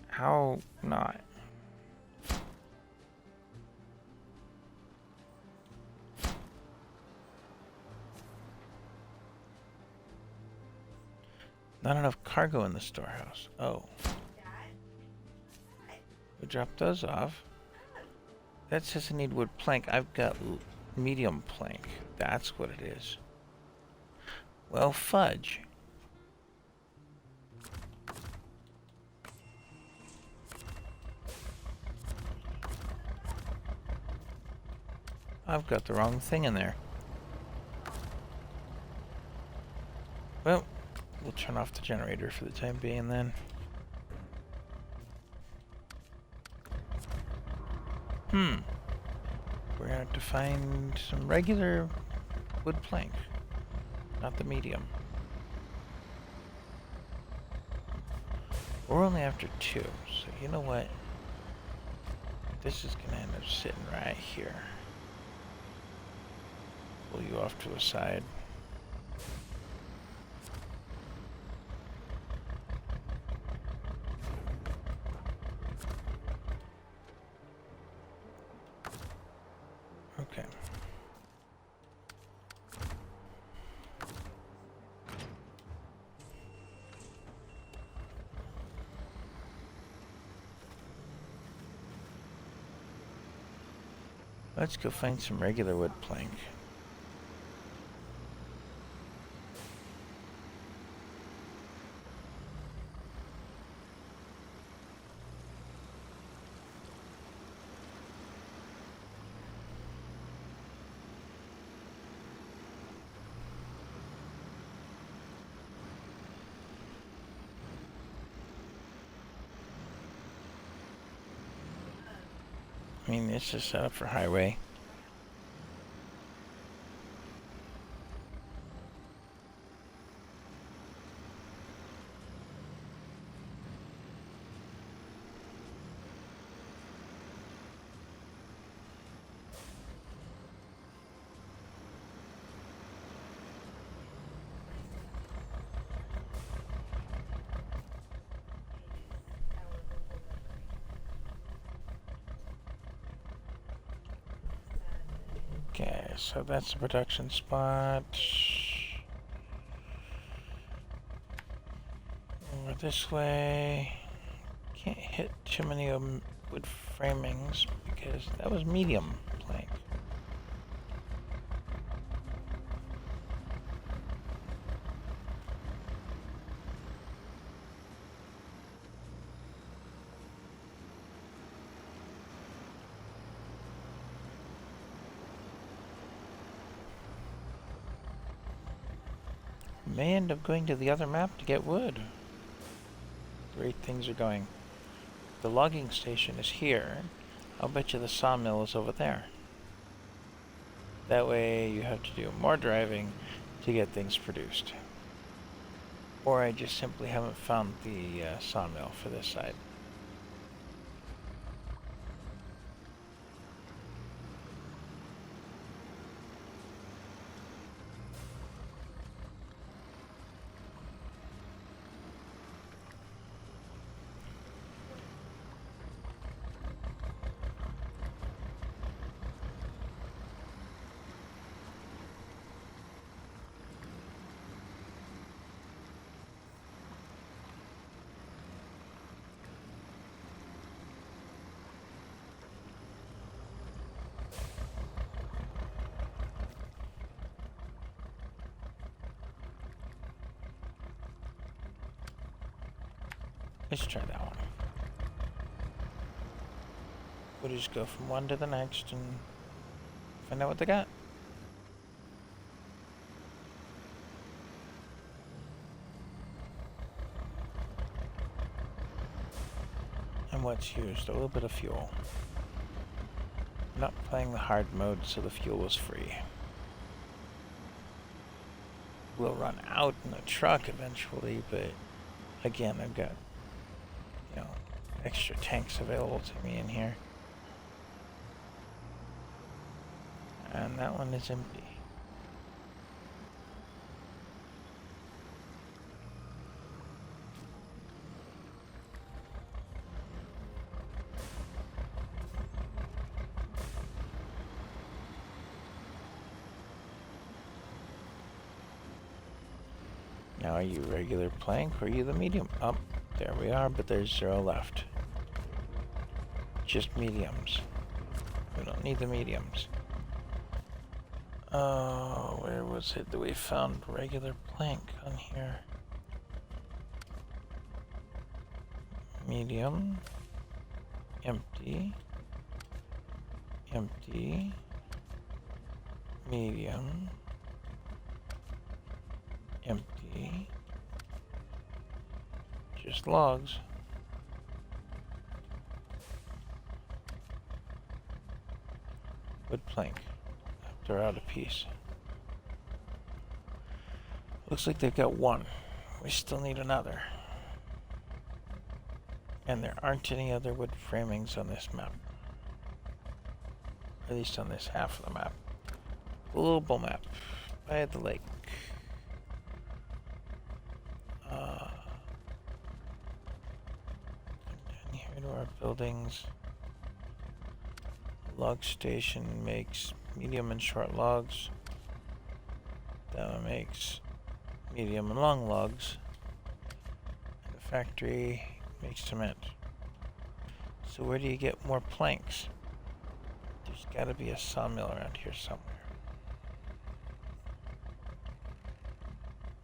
How not? Not enough cargo in the storehouse. Oh. We drop those off. That says I need wood plank. I've got medium plank. That's what it is. Well, fudge. I've got the wrong thing in there. Well, we'll turn off the generator for the time being then. We're gonna have to find some regular wood plank, not the medium. We're only after 2, so you know what? This is gonna end up sitting right here. Pull you off to a side. Okay. Let's go find some regular wood plank. I mean, it's just set up for highway. Okay, so that's the production spot. Over this way. Can't hit too many wood framings because that was medium plank. May end up going to the other map to get wood. Great things are going. The logging station is here. I'll bet you the sawmill is over there. That way you have to do more driving to get things produced. Or I just simply haven't found the sawmill for this side. Let's try that one. We'll just go from one to the next and find out what they got. And what's used? A little bit of fuel. I'm not playing the hard mode, so the fuel was free. We'll run out in the truck eventually, but again, I've got, you know, extra tanks available to me in here. And that one is empty. Now, are you regular plank or are you the medium? Oh, there we are, but there's 0 left. Just mediums. We don't need the mediums. Oh, where was it that we found regular plank on here? Medium. Empty. Empty. Medium. Empty. Just logs. Wood plank. They're out a piece. Looks like they've got one. We still need another. And there aren't any other wood framings on this map. At least on this half of the map. Global map. By the lake. Down here to our buildings. Log station makes medium and short logs. That one makes medium and long logs. And the factory makes cement. So where do you get more planks? There's gotta be a sawmill around here somewhere.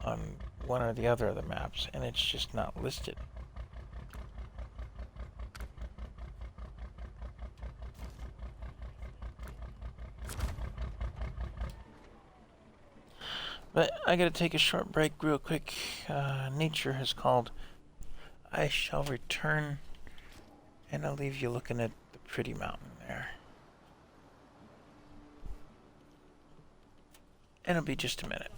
On one or the other of the maps, and it's just not listed. But I gotta take a short break real quick. Nature has called. I shall return, and I'll leave you looking at the pretty mountain there. And it'll be just a minute.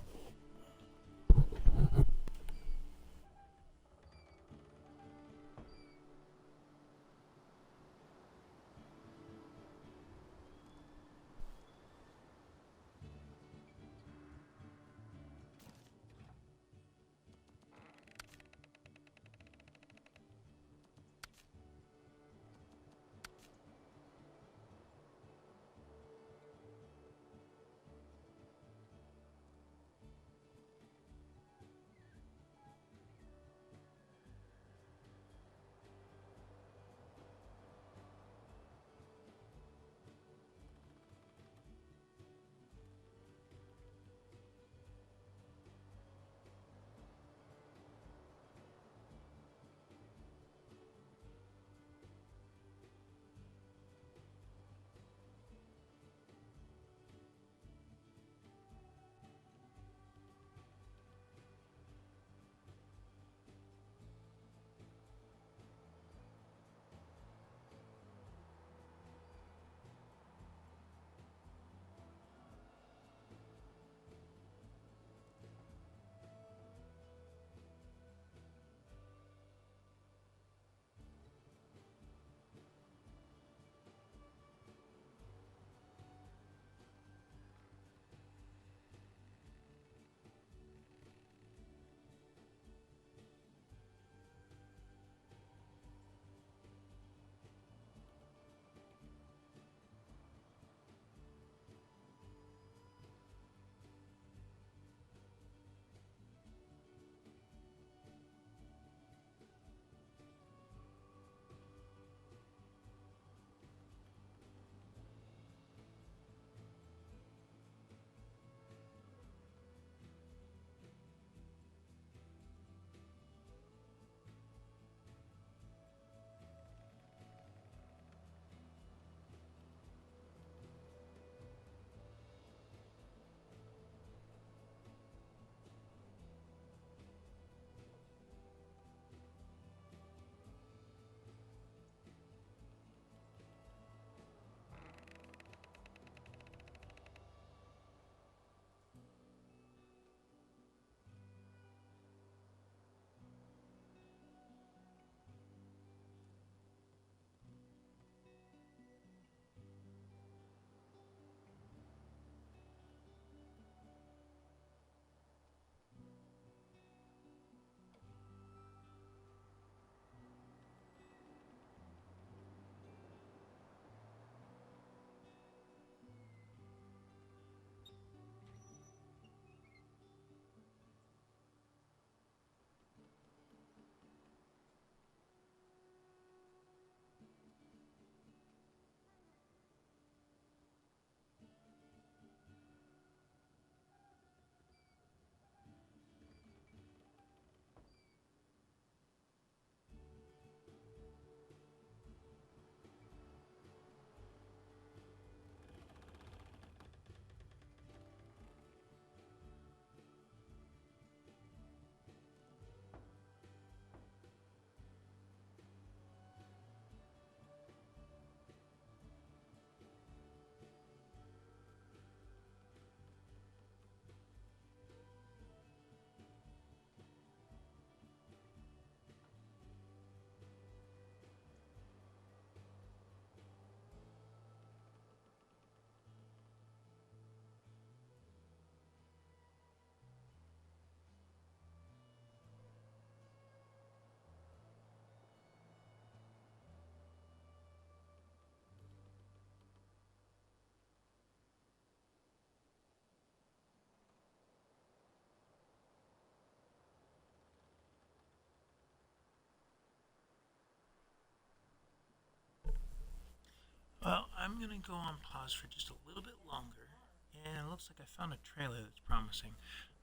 I'm gonna go on pause for just a little bit longer. And it looks like I found a trailer that's promising.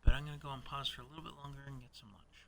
But I'm gonna go on pause for a little bit longer and get some lunch.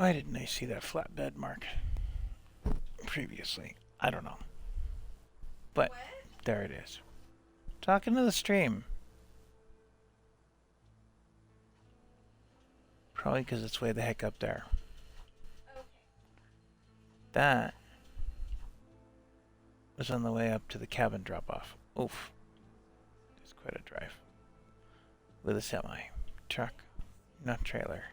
Why didn't I see that flatbed mark previously? I don't know. But What? there it is. Talking to the stream. Probably because it's way the heck up there. Okay. That was on the way up to the cabin drop-off. Oof. It's quite a drive. With a semi. Truck. Not trailer.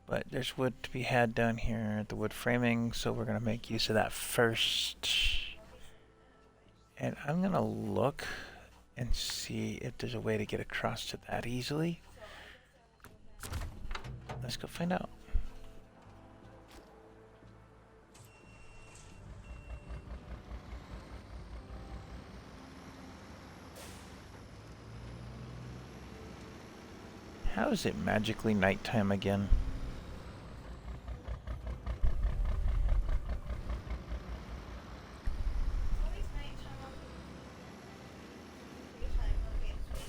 But there's wood to be had down here at the wood framing, so we're going to make use of that first. And I'm going to look and see if there's a way to get across to that easily. Let's go find out. How is it magically nighttime again? Always nighttime on daytime on Main Street.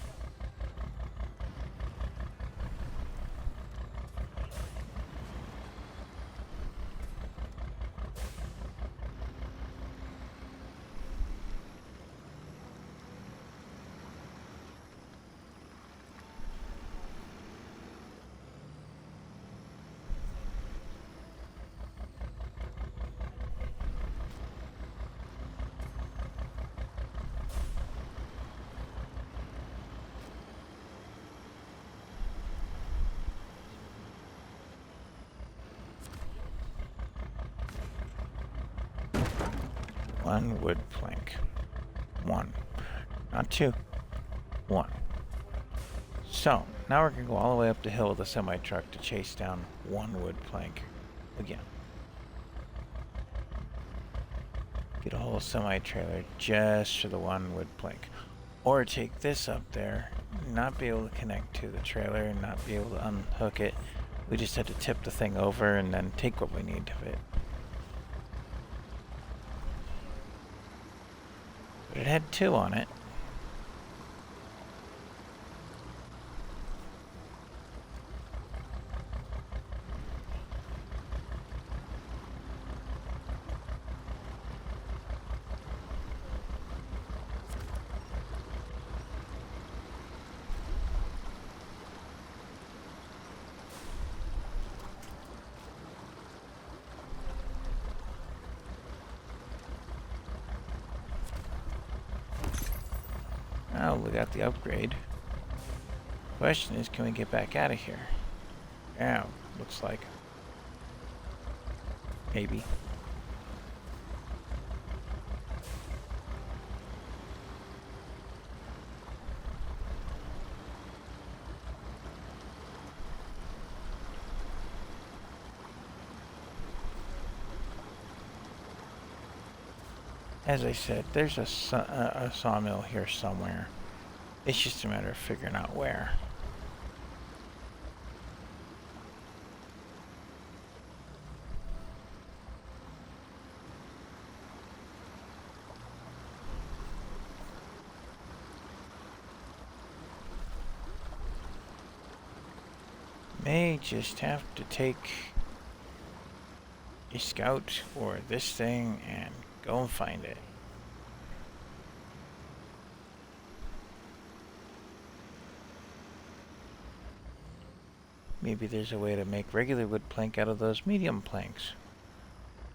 One wood plank. One. Not two. One. So, now we're going to go all the way up the hill with a semi-truck to chase down one wood plank again. Get a whole semi-trailer just for the one wood plank. Or take this up there, not be able to connect to the trailer, and not be able to unhook it. We just had to tip the thing over and then take what we need of it. But it had two on it. Oh, we got the upgrade. Question is, can we get back out of here? Yeah, looks like. Maybe. As I said, there's a sawmill here somewhere. It's just a matter of figuring out where. May just have to take a scout or this thing and go and find it. Maybe there's a way to make regular wood plank out of those medium planks.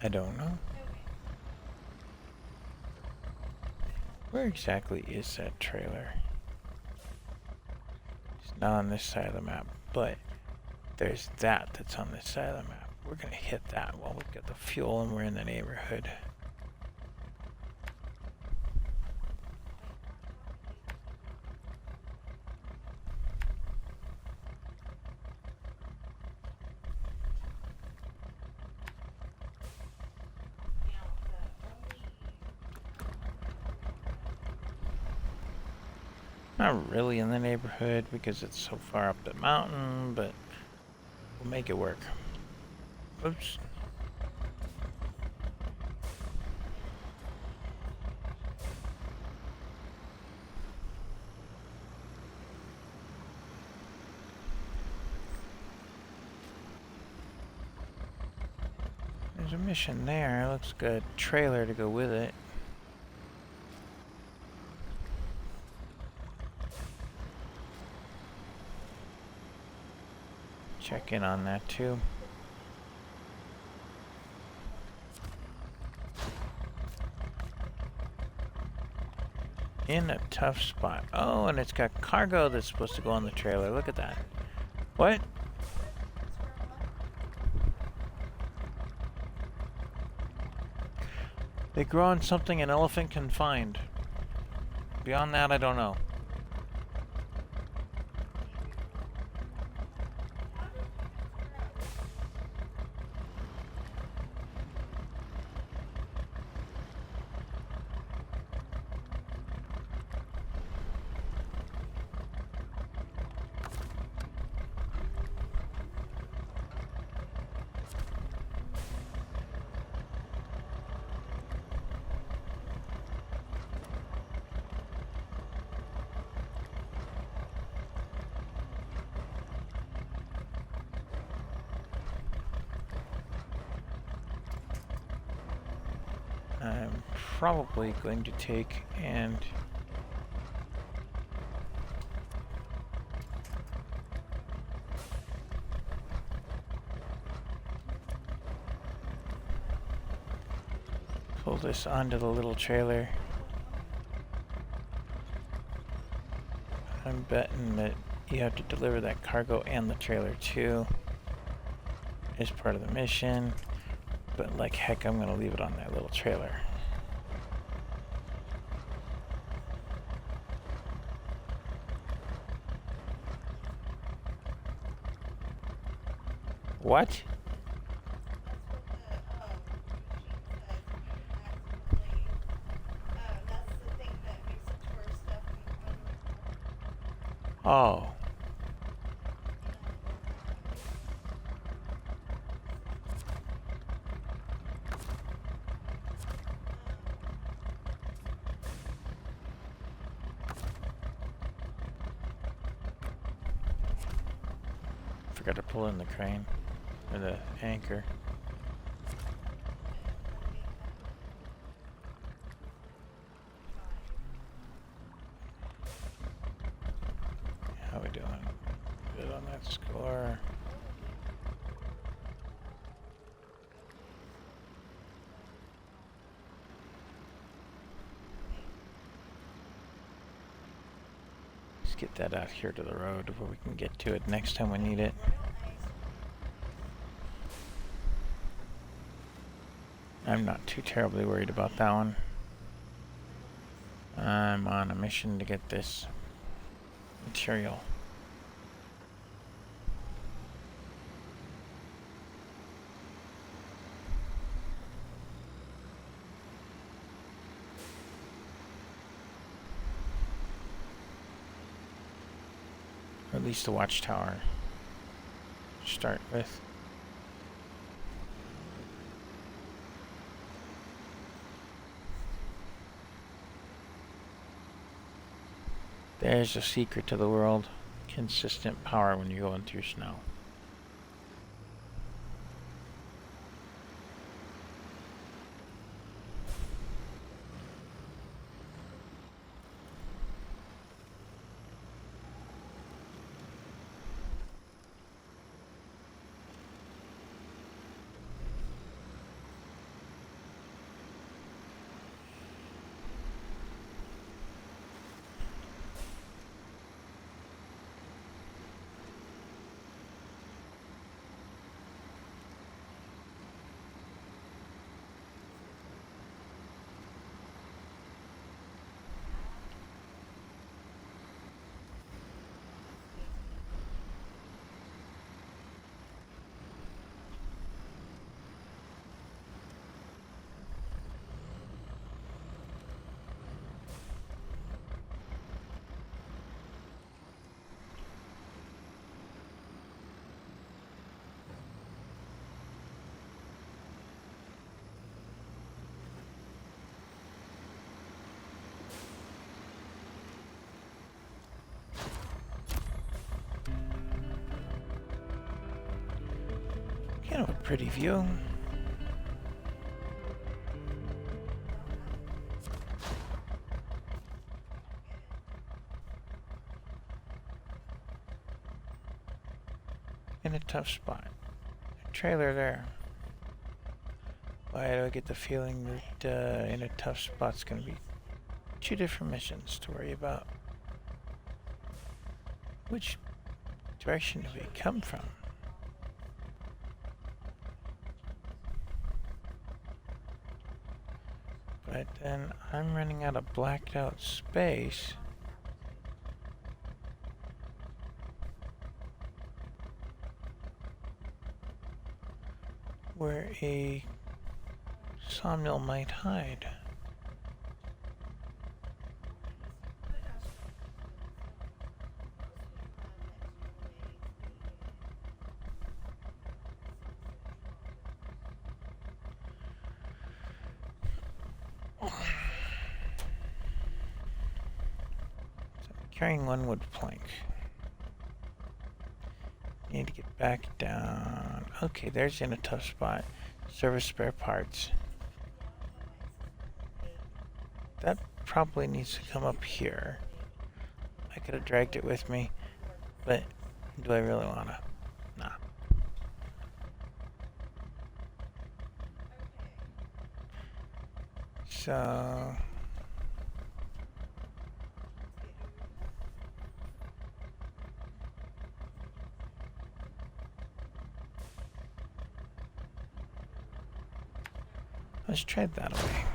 I don't know. Where exactly is that trailer? It's not on this side of the map, but there's that's on this side of the map. We're gonna hit that while we've got the fuel and we're in the neighborhood. Not really in the neighborhood because it's so far up the mountain, but we'll make it work. Oops. There's a mission there. Looks good. Trailer to go with it. check in on that too. In a tough spot. Oh, and it's got cargo that's supposed to go on the trailer. Look at that. What? They grow on something an elephant can find. Beyond that, I don't know. I'm probably going to take and pull this onto the little trailer. I'm betting that you have to deliver that cargo and the trailer too as part of the mission. But like heck, I'm gonna leave it on that little trailer. What? Oh. Forgot to pull in the crane or the anchor. How we doing? Good on that score. Let's get that out here to the road where we can get to it next time we need it. I'm not too terribly worried about that one. I'm on a mission to get this material. Or at least the watchtower to start with. There's a secret to the world. Consistent power when you're going through snow. Kind of a pretty view. in a tough spot. A trailer there. Why do I get the feeling that in a tough spot's gonna be two different missions to worry about? Which direction do we come from? But then I'm running out of blacked out space. Where a sawmill might hide. Carrying one wood plank. Need to get back down. Okay, there's in a tough spot. Service spare parts. That probably needs to come up here. I could have dragged it with me, but do I really wanna? Nah. So let's try it that way.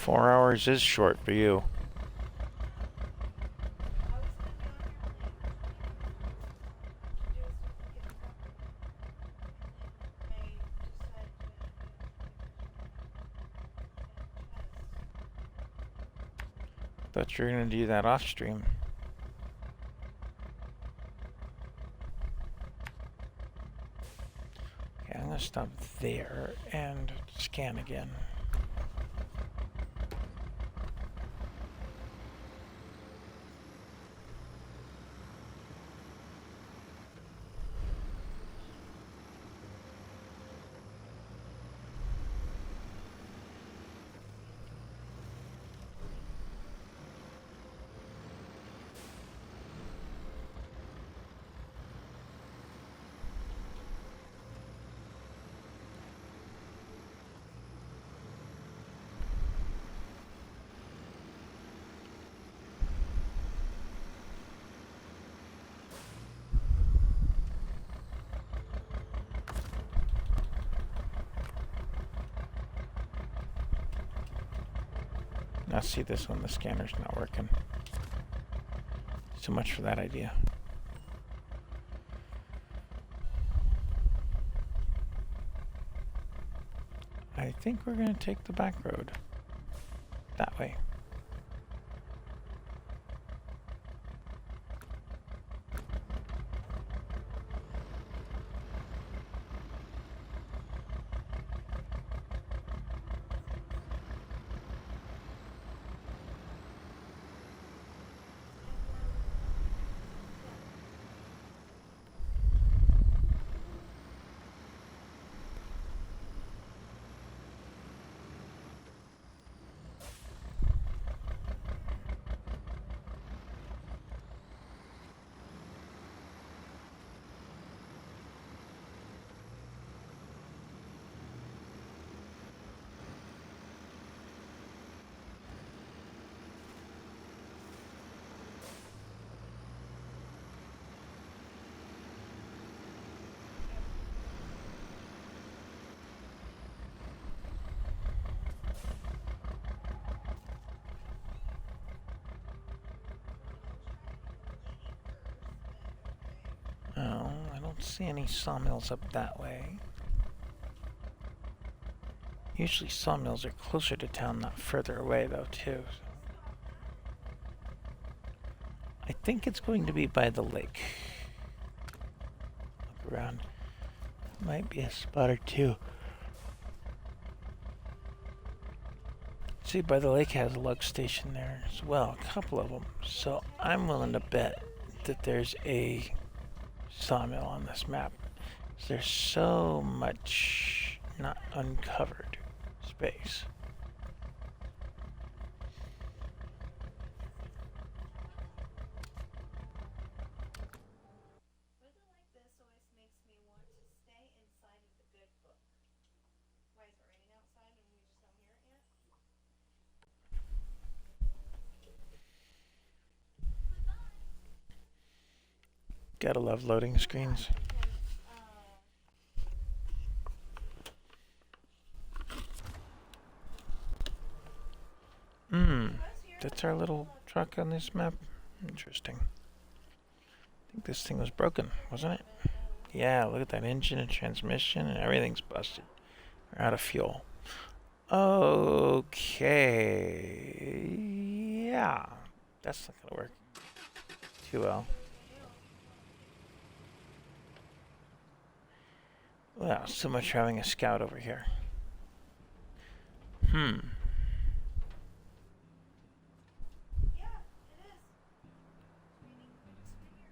$4 is short for you. Thought you were gonna do that off stream. Okay, I'm gonna stop there and scan again. Now see this one, the scanner's not working. So much for that idea. I think we're gonna take the back road. That way. don't see any sawmills up that way. Usually sawmills are closer to town, not further away though, too. I think it's going to be by the lake. Look around. Might be a spot or two. See, by the lake has a lug station there as well, a couple of them. So I'm willing to bet that there's a sawmill on this map. There's so much not uncovered space. Weather like this always makes me want to stay inside of the good book. Why is it raining outside and we just don't hear it yet? Gotta love loading screens. That's our little truck on this map. Interesting. I think this thing was broken, wasn't it? Yeah, look at that engine and transmission and everything's busted. We're out of fuel. Okay. Yeah. That's not gonna work too well. Wow, so much for having a scout over here. Yeah, it is. It's raining right here.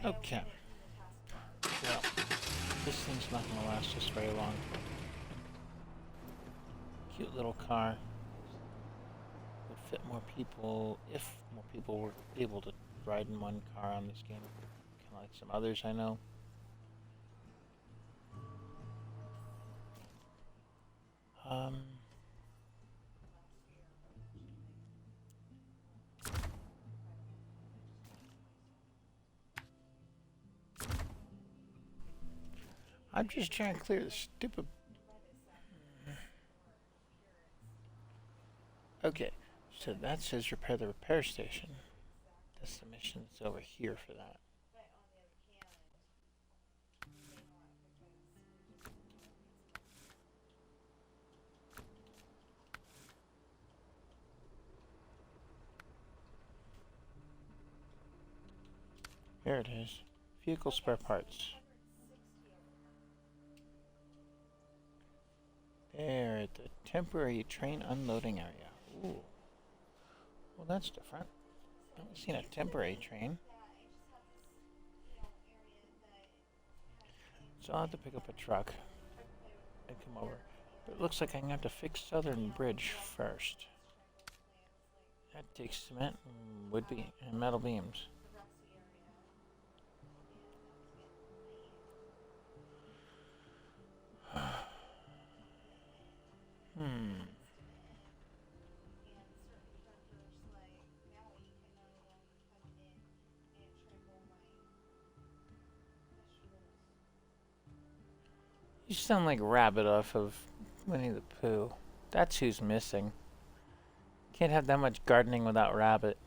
Okay. Well, this thing's not going to last us very long. Cute little car. Would fit more people if more people were able to ride in one car on this game. Kind of like some others I know. I'm just trying to clear the stupid... Okay, so that says repair the repair station. That's the mission that's over here for that. Here it is. Vehicle spare parts. There, at the temporary train unloading area. Ooh. Well, that's different. I haven't seen a temporary train. So I'll have to pick up a truck and come over. But it looks like I'm going to have to fix Southern Bridge first. That takes cement and wood and metal beams. You sound like Rabbit off of Winnie the Pooh. That's who's missing. Can't have that much gardening without Rabbit.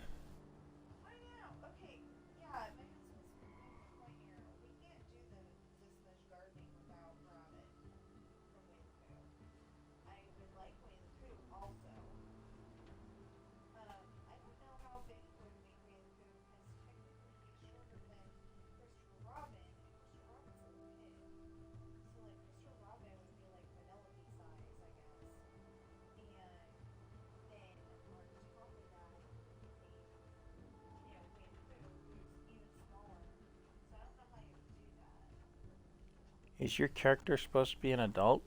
Is your character supposed to be an adult?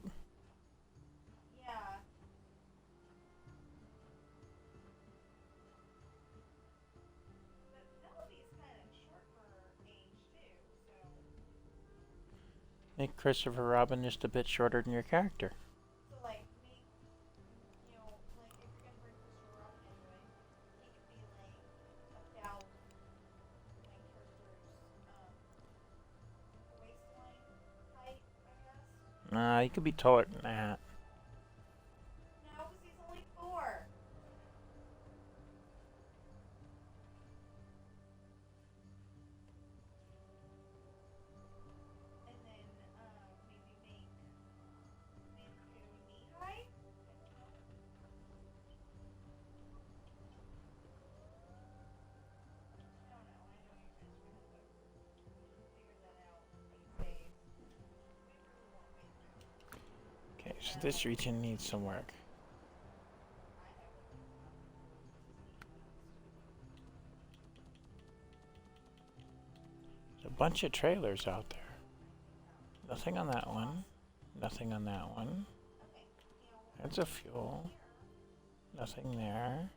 Make Christopher Robin just a bit shorter than your character. Nah, you could be taller than that. Okay, so this region needs some work. There's a bunch of trailers out there. Nothing on that one. Nothing on that one. There's a fuel. Nothing there.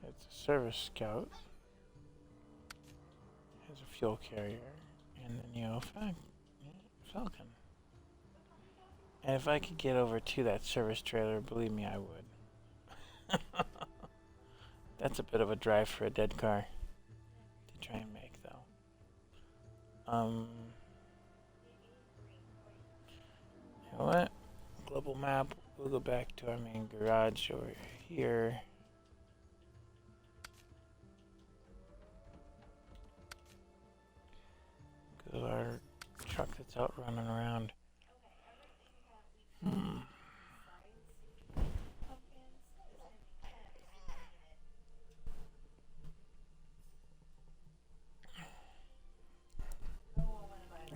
It's a service scout. There's a fuel carrier. And the Neo Falcon. And if I could get over to that service trailer, believe me, I would. That's a bit of a drive for a dead car to try and make, though. You know what? Global map. We'll go back to our main garage over here. Go to our truck that's out running around.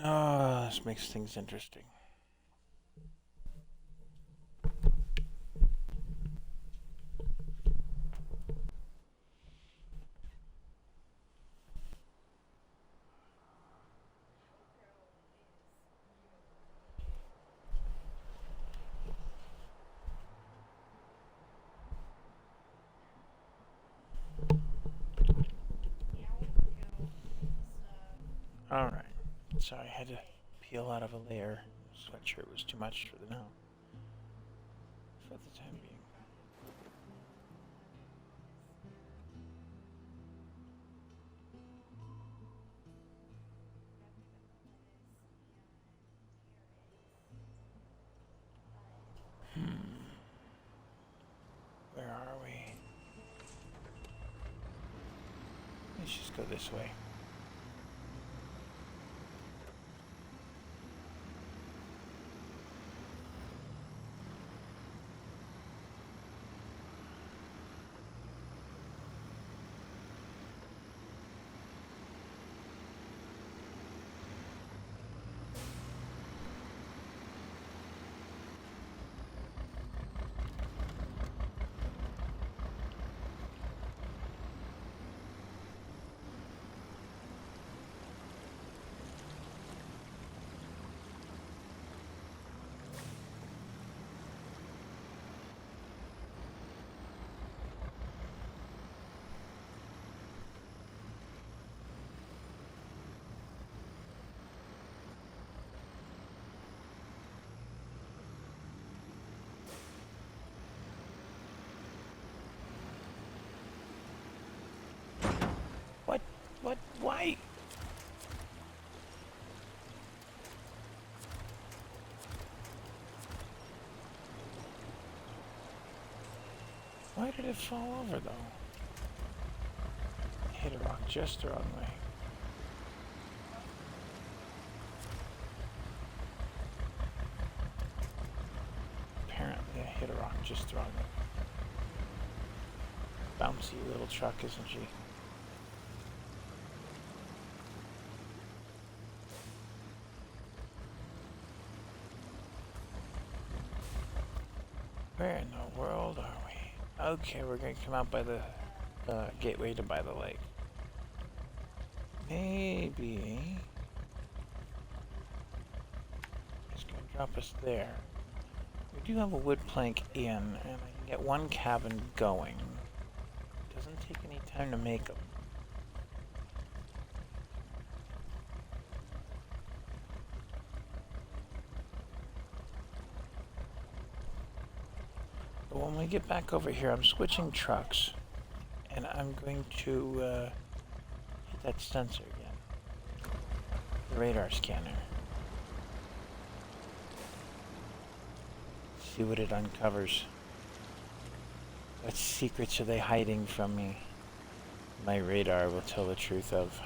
Oh, this makes things interesting. Alright. Sorry, I had to peel out of a layer. Sweatshirt was too much for the now. For the time being. Where are we? Let's just go this way. What? Why? Why did it fall over, though? I hit a rock just the wrong way. Apparently, I hit a rock just the wrong way. Bouncy little truck, isn't she? Where in the world are we? Okay, we're gonna come out by the gateway to by the lake. Maybe it's gonna drop us there. We do have a wood plank in, and I can get one cabin going. Doesn't take any time to make them. But when we get back over here, I'm switching trucks, and I'm going to hit that sensor again. The radar scanner. See what it uncovers. What secrets are they hiding from me? My radar will tell the truth of.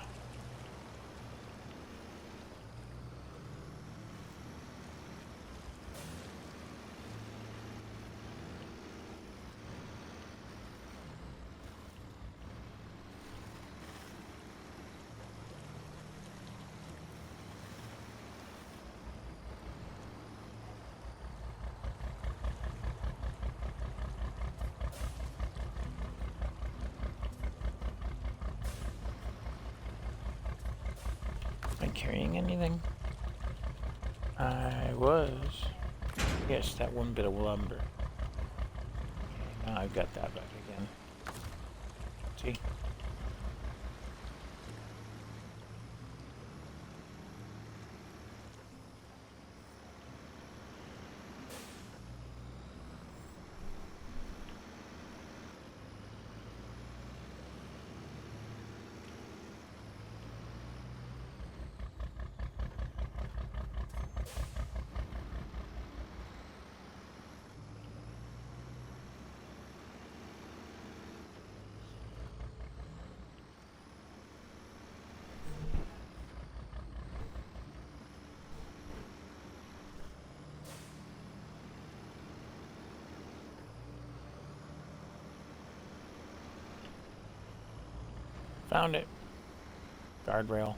Am I carrying anything? I was. Yes, that one bit of lumber. Okay, now I've got that back again. See? Found it. Guardrail.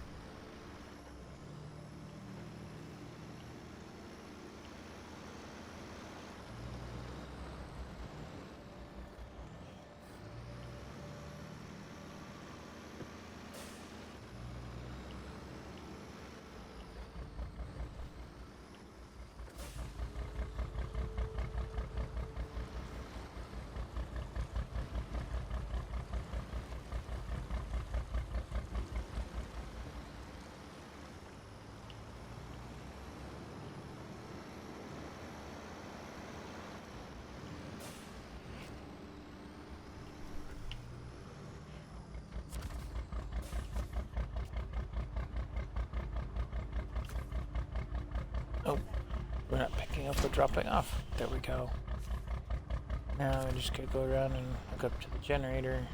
picking up or dropping off. There we go. Now I just gotta go around and hook up to the generator.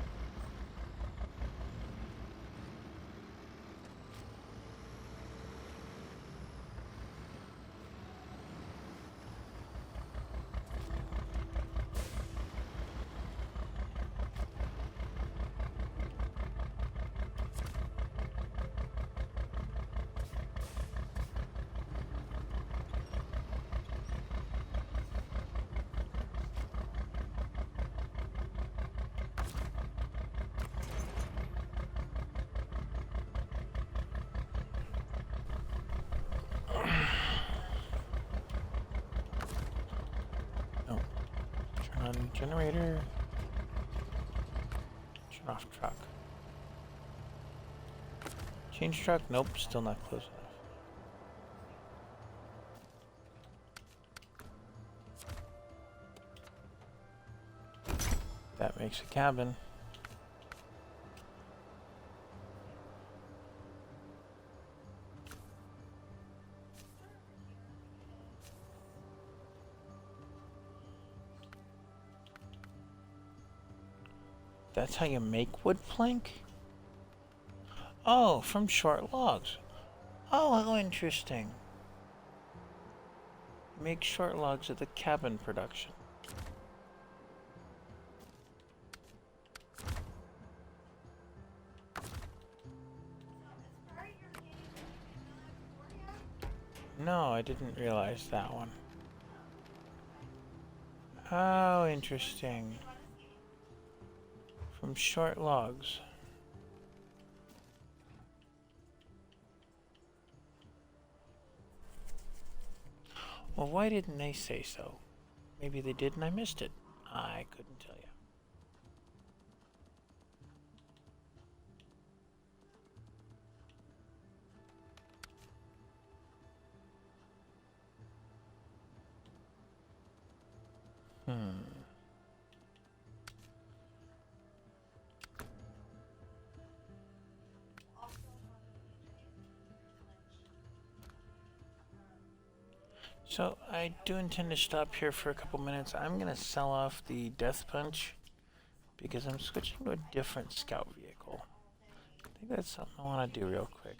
Oh, turn on generator. Turn off truck. Change truck? Nope, still not close enough. That makes a cabin. That's how you make wood plank? Oh, from short logs. Oh, how interesting. Make short logs of the cabin production. No, I didn't realize that one. How interesting. From short logs. Well, why didn't they say so? Maybe they did and I missed it. I couldn't tell you. So, I do intend to stop here for a couple minutes. I'm going to sell off the Death Punch because I'm switching to a different scout vehicle. I think that's something I want to do real quick.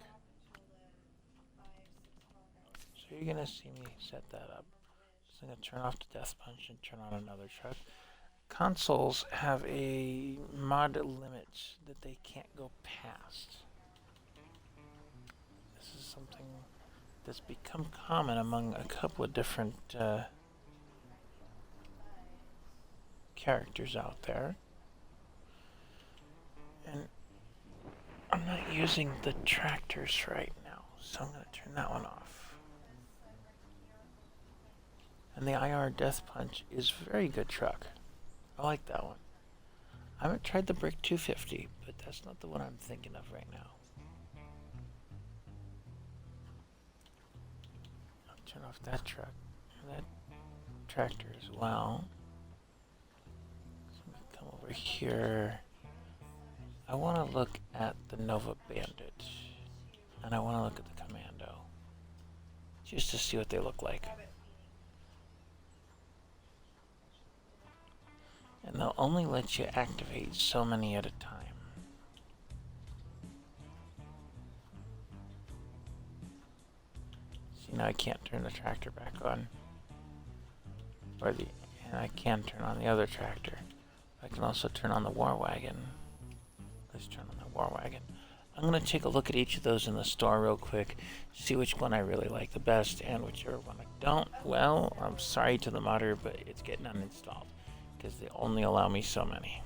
So you're going to see me set that up. So I'm going to turn off the Death Punch and turn on another truck. Consoles have a mod limit that they can't go past. This is something that's become common among a couple of different characters out there. And I'm not using the tractors right now, so I'm going to turn that one off. And the IR Death Punch is a very good truck. I like that one. I haven't tried the Brick 250, but that's not the one I'm thinking of right now. Turn off that truck, that tractor as well. So I'm gonna come over here. I want to look at the Nova Bandit, and I want to look at the Commando, just to see what they look like. And they'll only let you activate so many at a time. Now I can't turn the tractor back on. And I can turn on the other tractor. I can also turn on the war wagon. Let's turn on the war wagon. I'm going to take a look at each of those in the store real quick, see which one I really like the best, and whichever one I don't, well, I'm sorry to the modder, but it's getting uninstalled, because they only allow me so many.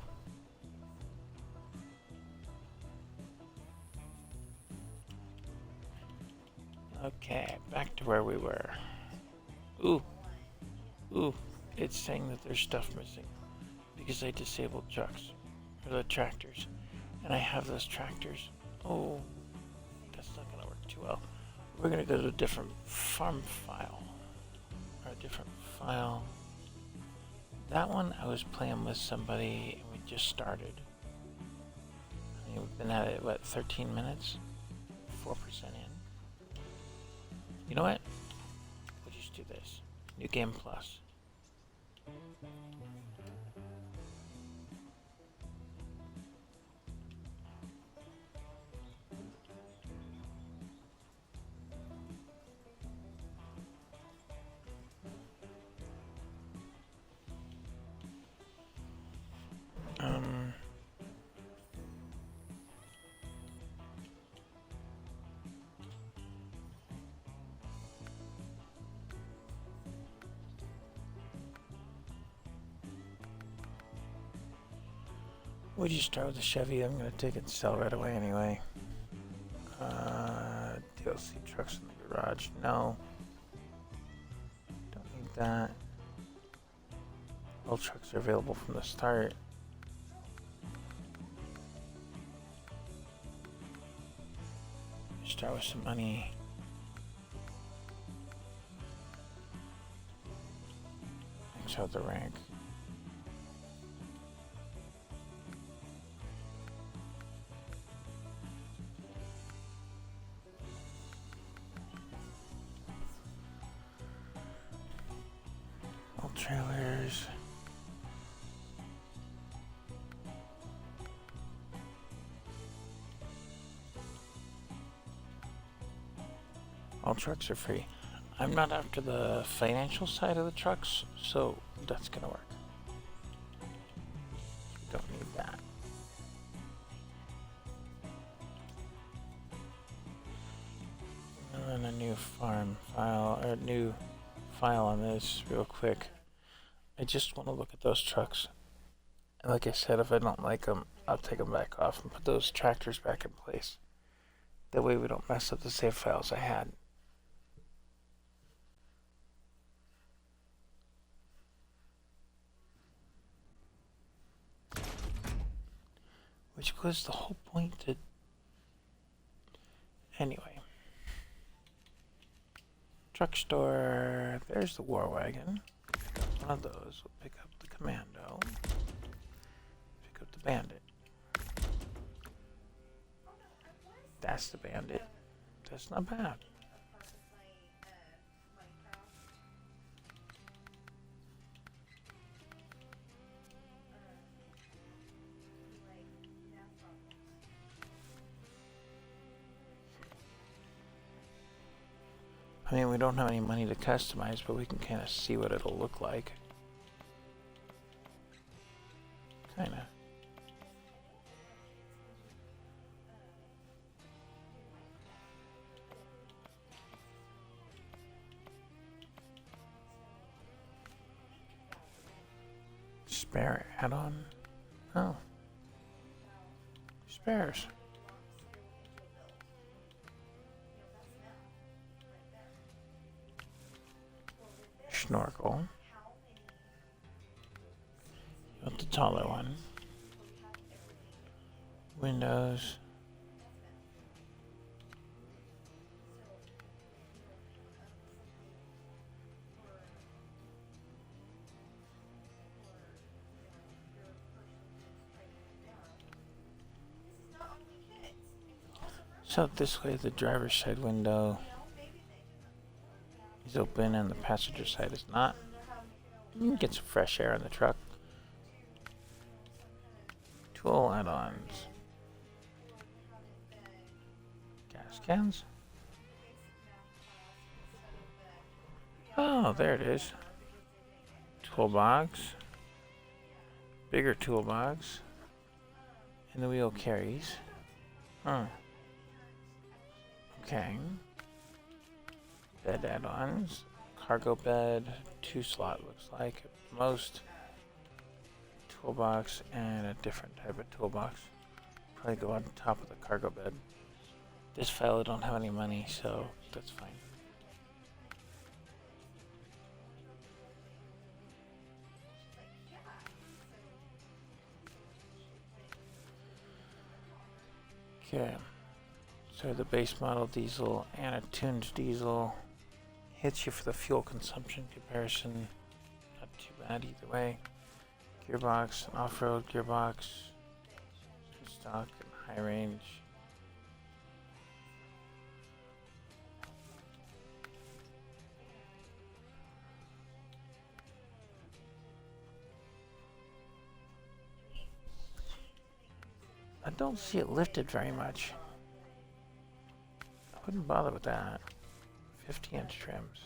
Okay, back to where we were. Ooh, it's saying that there's stuff missing because I disabled trucks, or the tractors, and I have those tractors. Oh, that's not gonna work too well. We're gonna go to a different farm file, or a different file. That one I was playing with somebody, and we just started. I mean, we've been at it, what, 13 minutes? 4% in. You know what? We'll just do this. New Game Plus. Um, would you start with the Chevy? I'm gonna take it and sell right away anyway. DLC trucks in the garage. No. Don't need that. All trucks are available from the start. Start with some money. Max out the rank. All trailers. All trucks are free. I'm not after the financial side of the trucks, so that's gonna work. Don't need that. And then a new farm file, or new file on this real quick. I just want to look at those trucks. And like I said, if I don't like them, I'll take them back off and put those tractors back in place. That way we don't mess up the save files I had. Which was the whole point to... Anyway. Truck store. There's the war wagon. One of those. We'll pick up the commando. Pick up the bandit. That's the bandit. That's not bad. I mean, we don't have any money to customize, but we can kind of see what it'll look like. Kinda. Spare add-on? Oh. Spares. Snorkel. Got the taller one. Windows. So this way the driver's side window is open and the passenger side is not. You can get some fresh air in the truck. Tool add-ons. Gas cans. Oh, there it is. Toolbox. Bigger toolbox. And the wheel carries. Huh. Okay. Bed add-ons. Cargo bed. 2 slot looks like at most. Toolbox and a different type of toolbox. Probably go on top of the cargo bed. This file I don't have any money, so that's fine. Okay. So the base model diesel and a tuned diesel hits you for the fuel consumption comparison. Not too bad either way. Gearbox, an off-road gearbox, stock and high range. I don't see it lifted very much. I wouldn't bother with that. 50-inch trims.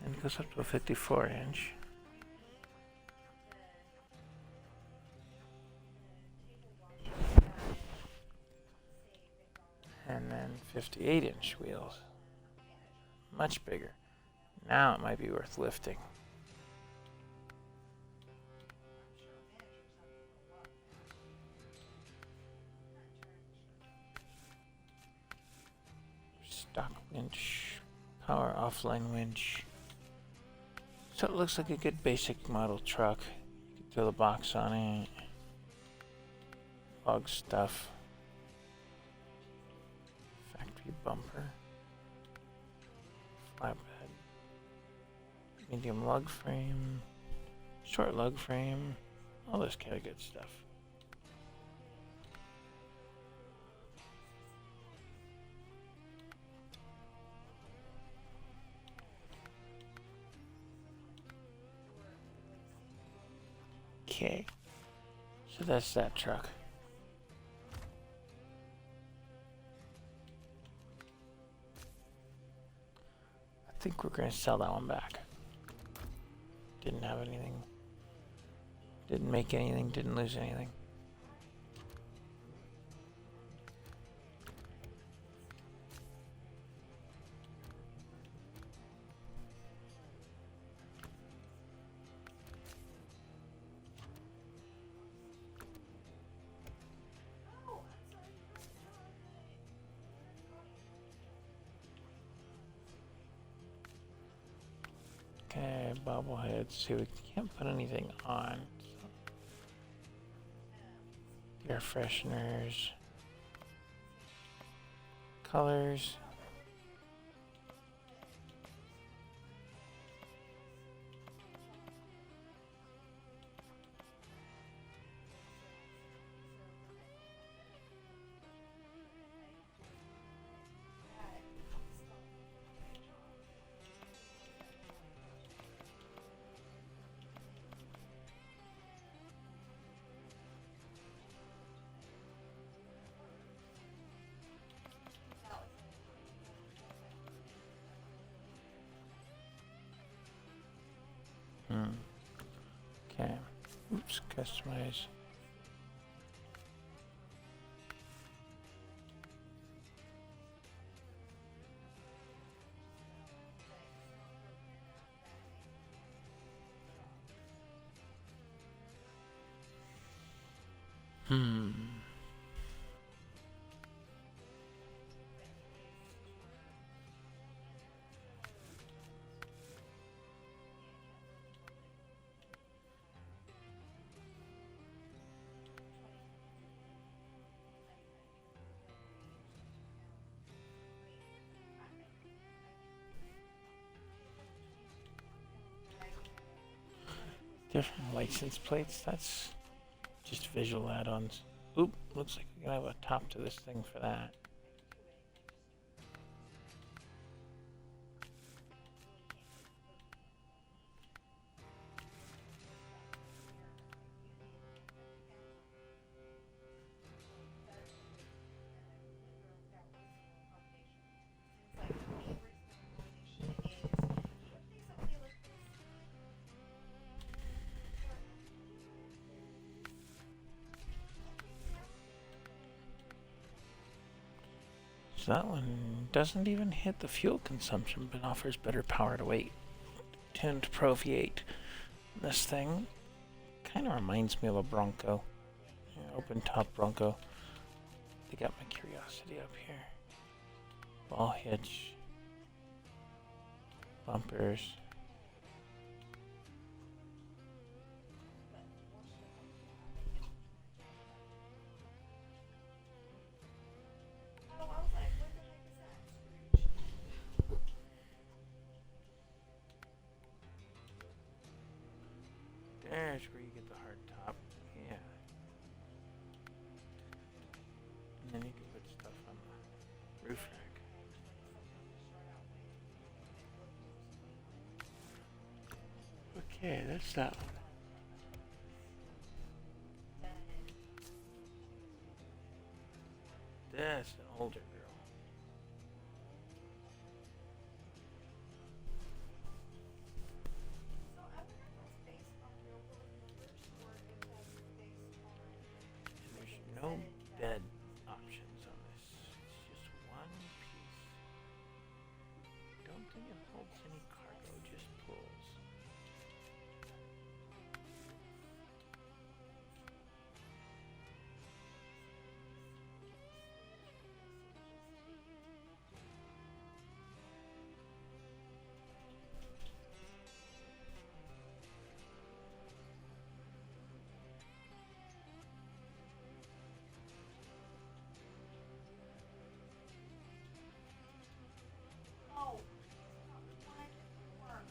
And it goes up to a 54-inch. And then 58-inch wheels. Much bigger. Now it might be worth lifting. Stock winch. Power offline winch. So it looks like a good basic model truck. You can throw the box on it. Lug stuff. Factory bumper. Flatbed. Medium lug frame. Short lug frame. All this kind of good stuff. Okay. So that's that truck. I think we're going to sell that one back. Didn't have anything. Didn't make anything. Didn't lose anything. Okay, bobbleheads. See, we can't put anything on. Air fresheners. Colors. Okay. Oops, customize. Different license plates. That's just visual add-ons. Oop, looks like we're gonna have a top to this thing for that. So that one doesn't even hit the fuel consumption, but offers better power to weight. Tuned Pro V8. This thing kind of reminds me of a Bronco. Open top Bronco. They got my curiosity up here. Ball hitch. Bumpers. There's where you get the hard top. Yeah. And then you can put stuff on the roof rack. Okay, that's that one. That's an older girl. So I wonder if that's based on real world numbers or if that's based on And there's something no said in bed Japanese. options on this. It's just one piece. Don't think it holds any cargo, just pulls. Oh, it's not my work.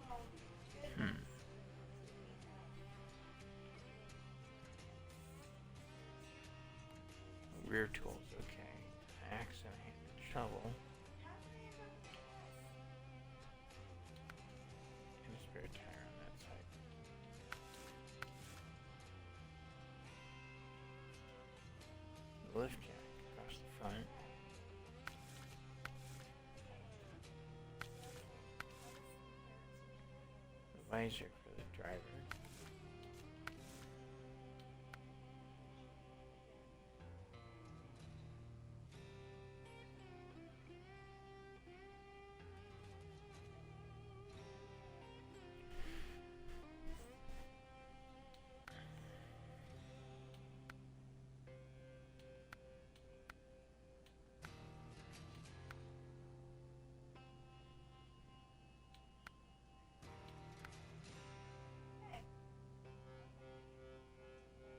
Oh, Hmm. goodness. Rear tools, okay. Axe and a hand shovel. How do they ever do this? And a spare tire on that side. The lift jack across the front. The visor for the driver. Hey. Basil is here,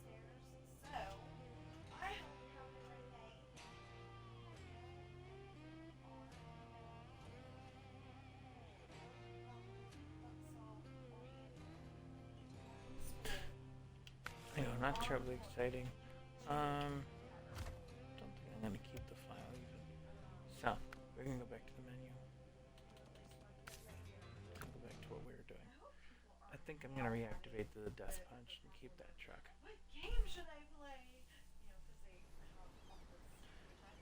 I headed upstairs, so I hope we have the right name on I know, not terribly exciting. Don't think I'm gonna keep the file even. So, we're gonna go back to the menu. Go back to what we were doing. I think I'm gonna reactivate the death punch and keep that truck. What game should I play? You know, because they have all this free time.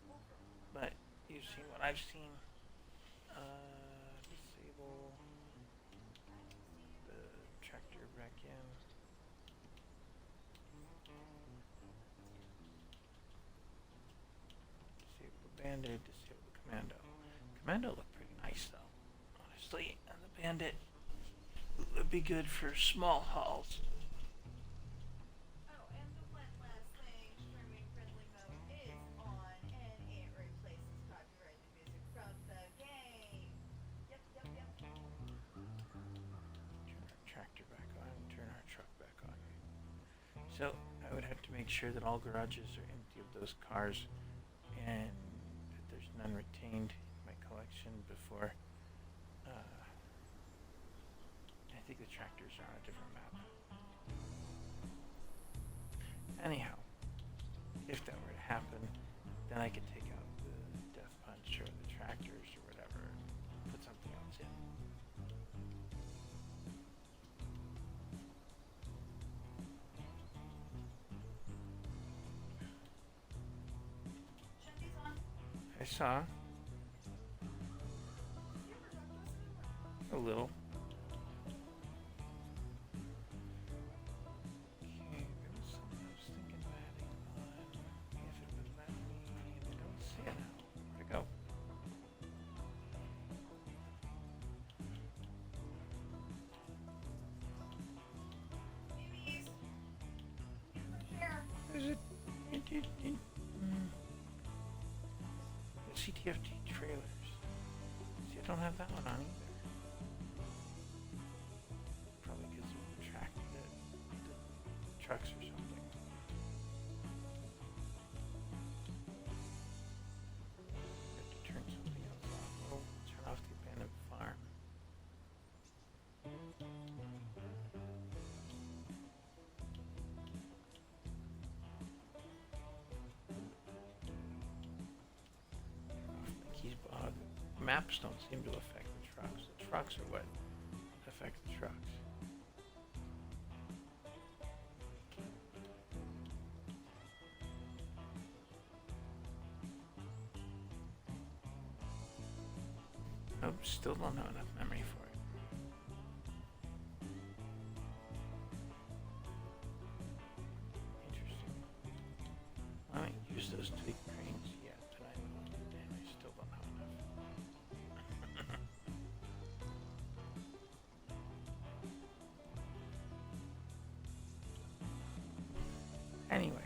School for But you've seen what I've seen. Disable the tractor back in. Disable the bandit, disable the commando. Commando looked pretty nice though, honestly, and the bandit would be good for small hauls. Oh, and the one last thing, streaming friendly mode is on, and it replaces copyrighted music from the game. Yep, yep, yep. Turn our tractor back on, turn our truck back on. So I would have to make sure that all garages are empty of those cars and that there's none retained in my collection before. I think the tractors are on a different map. Anyhow, if that were to happen, then I could take out the death punch or the tractors or whatever and put something else in. Shinty's on. I saw You ever done this? a little. Okay, there was something I was thinking of adding on. If it would let me, and I don't see it now. Where'd it go? Babies. Here. Is it? The CTFT trailers. See, I don't have that one on either. Probably because of the trucks or something. maps don't seem to affect the trucks. The trucks are what affect the trucks. Nope, still don't have enough memory for it. Interesting. I haven't used those tweak cranes yet, but I still don't have enough. Anyway.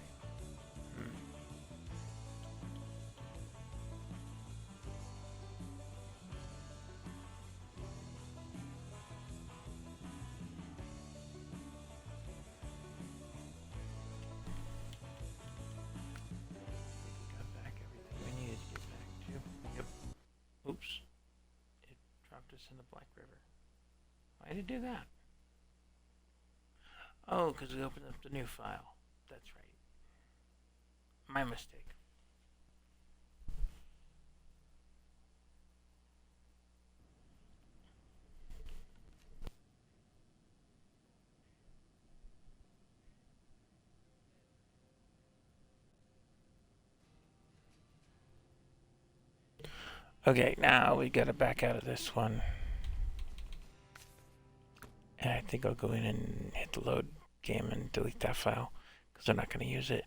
Got back everything we needed to get back to. Yep. Oops. It dropped us in the Black River. Why did it do that? Oh, because we opened up the new file. That's right. My mistake. Okay, now we gotta back out of this one. And I think I'll go in and hit the load game and delete that file, because they're not gonna use it.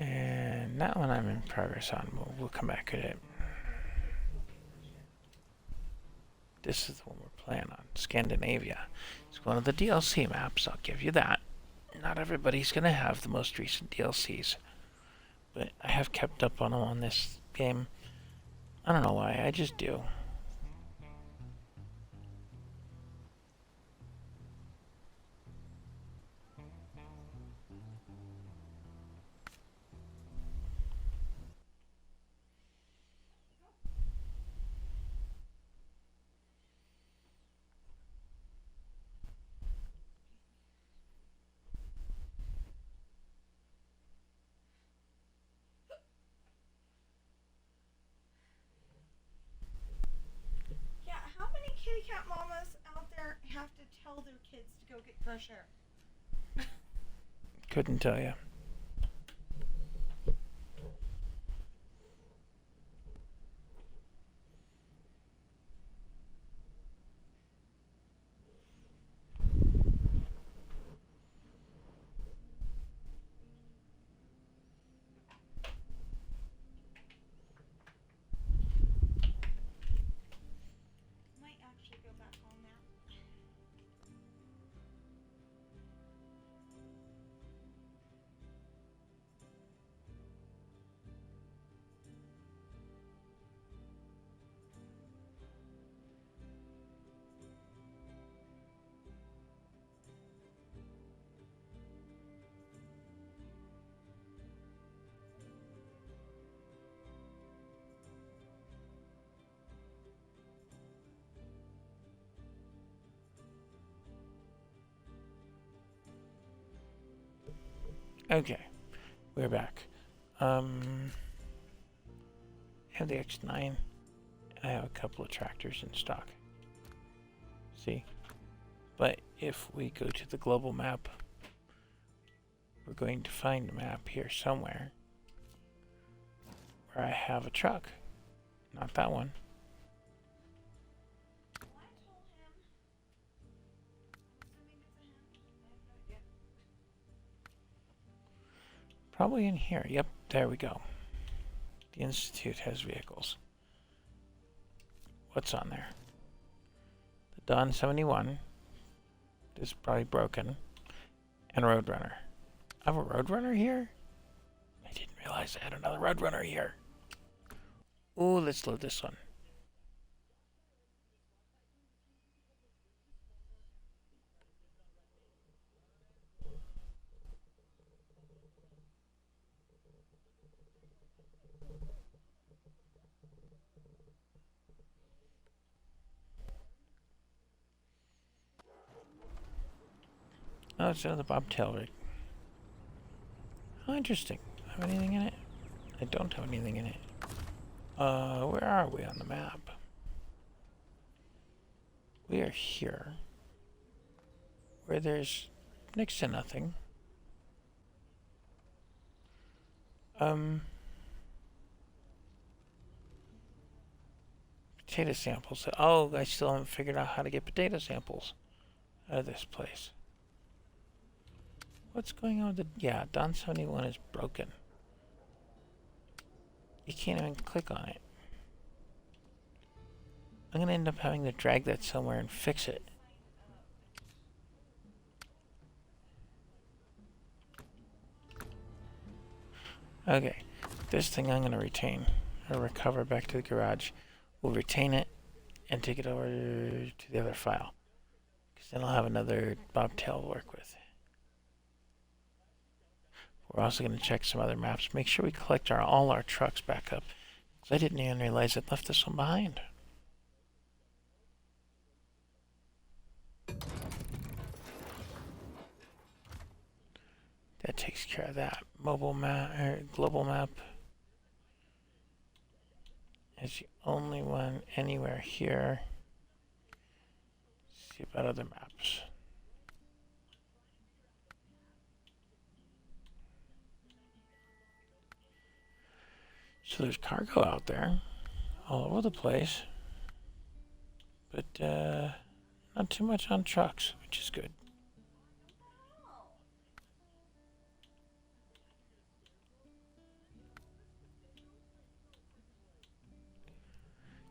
And that one I'm in progress on. We'll come back at it. This is the one we're playing on. Scandinavia. It's one of the DLC maps, I'll give you that. Not everybody's going to have the most recent DLCs. But I have kept up on them on this game. I don't know why, I just do. Yeah, how many kitty cat mamas out there have to tell their kids to go get fresh air? Couldn't tell you. Might actually go back home now. Okay, we're back. I have the X9. I have a couple of tractors in stock. See? But if we go to the global map, we're going to find a map here somewhere where I have a truck. Not that one. Well, I told him. I'm assuming it's a him. I have no idea. Probably in here. Yep, there we go. The Institute has vehicles. What's on there? The Dawn 71 is probably broken. And a Roadrunner. I have a Roadrunner here? I didn't realize I had another Roadrunner here. Ooh, let's load this one. Oh, it's another bobtail rig. Oh, interesting. Have anything in it? I don't have anything in it. Where are we on the map? We are here. Where there's next to nothing. Potato samples. Oh, I still haven't figured out how to get potato samples out of this place. What's going on with the... Yeah, Don 71 is broken. You can't even click on it. I'm gonna end up having to drag that somewhere and fix it. Okay, this thing I'm gonna retain. Or recover back to the garage. We'll retain it and take it over to the other file. Because then I'll have another bobtail to work with. We're also going to check some other maps. Make sure we collect all our trucks back up. Because I didn't even realize it left this one behind. That takes care of that. Mobile map, or global map. Is the only one anywhere here. Let's see about other maps. So there's cargo out there, all over the place, but not too much on trucks, which is good.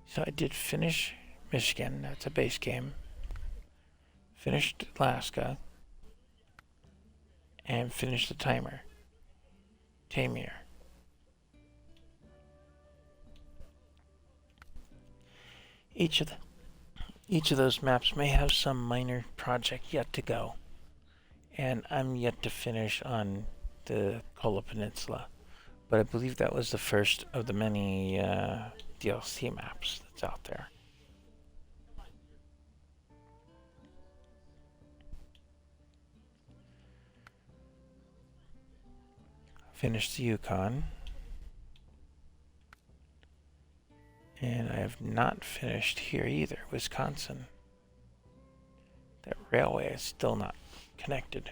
So I did finish Michigan, that's a base game. Finished Alaska, and finished the Tamir. Each of those maps may have some minor project yet to go, and I'm yet to finish on the Kola Peninsula, but I believe that was the first of the many DLC maps that's out there. Finished the Yukon, and I have not finished here either, Wisconsin. That railway is still not connected.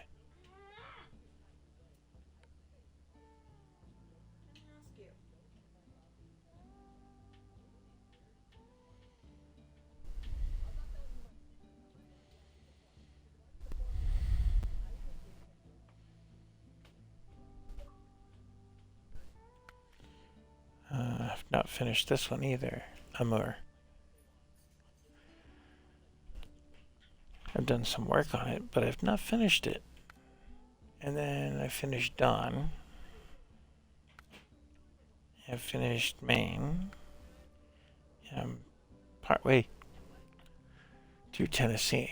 I've not finished this one either, Amur. I've done some work on it, but I've not finished it. And then I finished Dawn. I've finished Maine. I'm partway through Tennessee.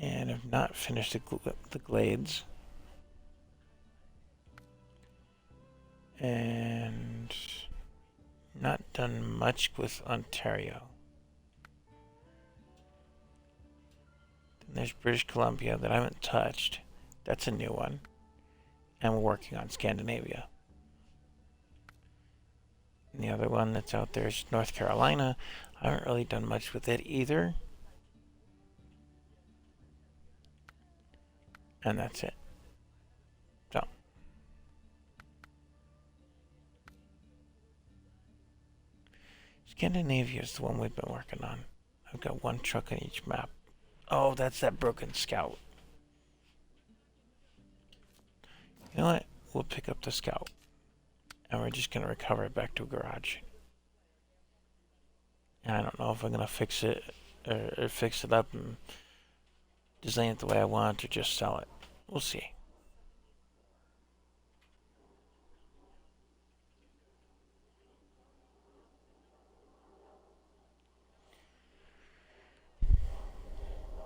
And I've not finished the Glades. And not done much with Ontario. Then there's British Columbia that I haven't touched. That's a new one. And we're working on Scandinavia. And the other one that's out there is North Carolina. I haven't really done much with it either. And that's it. So. Scandinavia is the one we've been working on. I've got one truck on each map. Oh, that's that broken Scout. You know what? We'll pick up the Scout. And we're just going to recover it back to a garage. And I don't know if I'm going to fix it or fix it up and design it the way I want or just sell it. We'll see.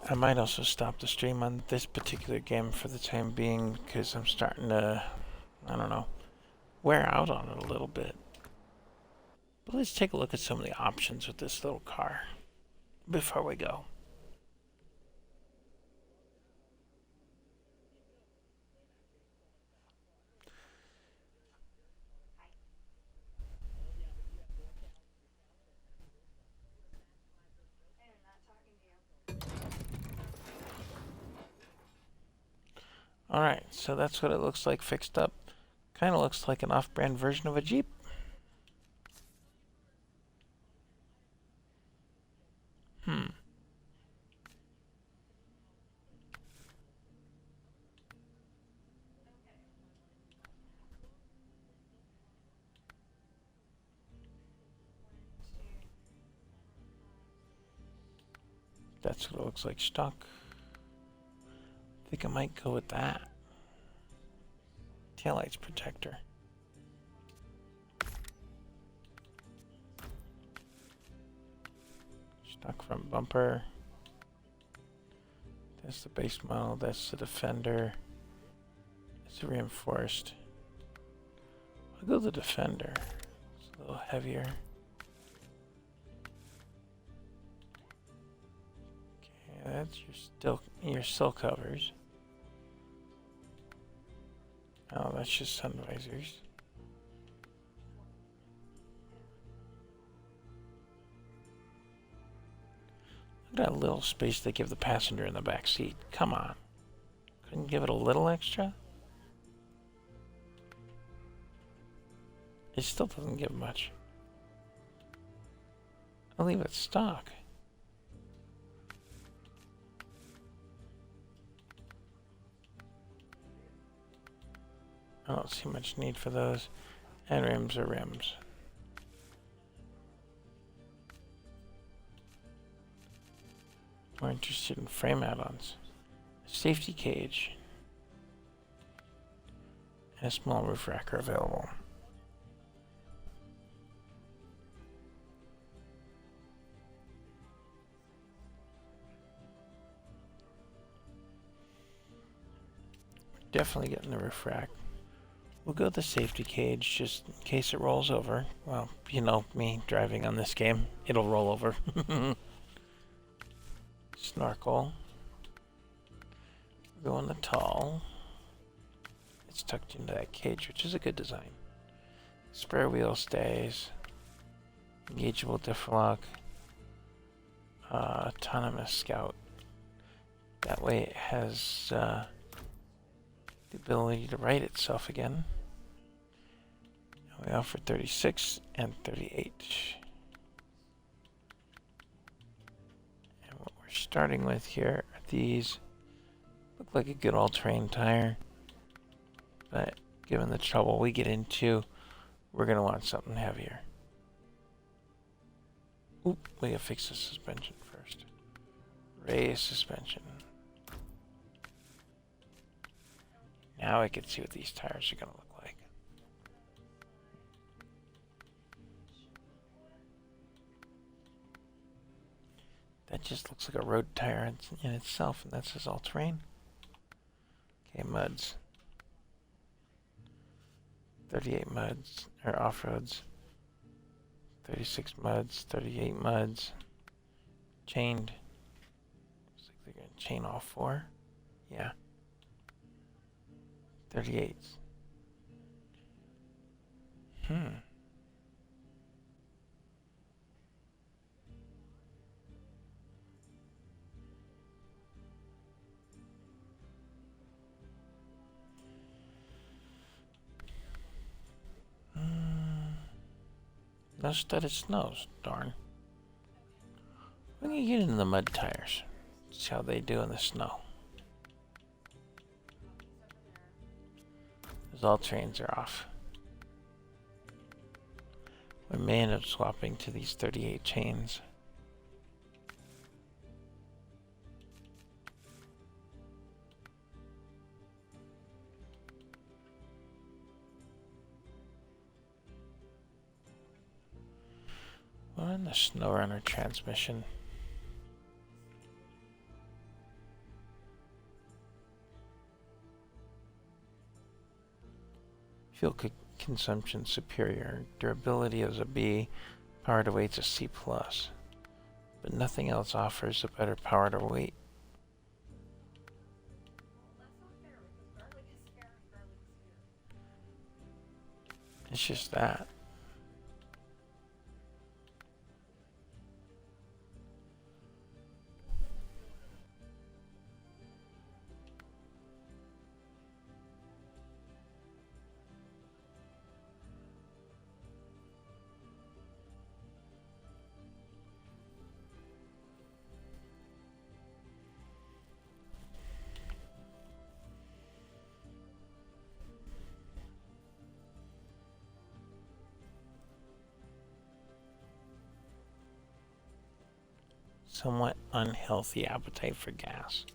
I might also stop the stream on this particular game for the time being because I'm starting to, I don't know, wear out on it a little bit. But let's take a look at some of the options with this little car before we go. Alright, so that's what it looks like fixed up. Kind of looks like an off-brand version of a Jeep. That's what it looks like stock. I think I might go with that. Taillights protector. Stock front bumper. That's the base model. That's the Defender. It's reinforced. I'll go the Defender. It's a little heavier. Okay, that's your sill covers. Oh, that's just sun visors. Look at that little space they give the passenger in the back seat. Come on. Couldn't give it a little extra? It still doesn't give much. I'll leave it stock. I don't see much need for those. And rims are rims. More interested in frame add-ons. Safety cage. And a small roof rack are available. Definitely getting the roof rack. We'll go with the safety cage just in case it rolls over. Well, you know me driving on this game. It'll roll over. Snorkel. We're going the tall. It's tucked into that cage, which is a good design. Spare wheel stays. Engageable diff lock. Autonomous scout. That way it has the ability to right itself again. And we offer 36 and 38. And what we're starting with here are these. Look like a good all-terrain tire. But given the trouble we get into, we're going to want something heavier. Oop, we gotta fix the suspension first. Raise suspension. Now I can see what these tires are gonna look like. That just looks like a road tire in itself, and that says all-terrain. Okay, muds. 38 muds, or off-roads. 36 muds, 38 muds. Chained. Looks like they're gonna chain all four. Yeah. 38s. No studded snows, darn. We're gonna get into the mud tires. See how they do in the snow. Because all trains are off. We may end up swapping to these 38 chains. We're in the snow runner transmission. Fuel consumption superior. Durability is a B. Power to weight's a C+. But nothing else offers a better power to weight. It's just that. somewhat unhealthy appetite for gas.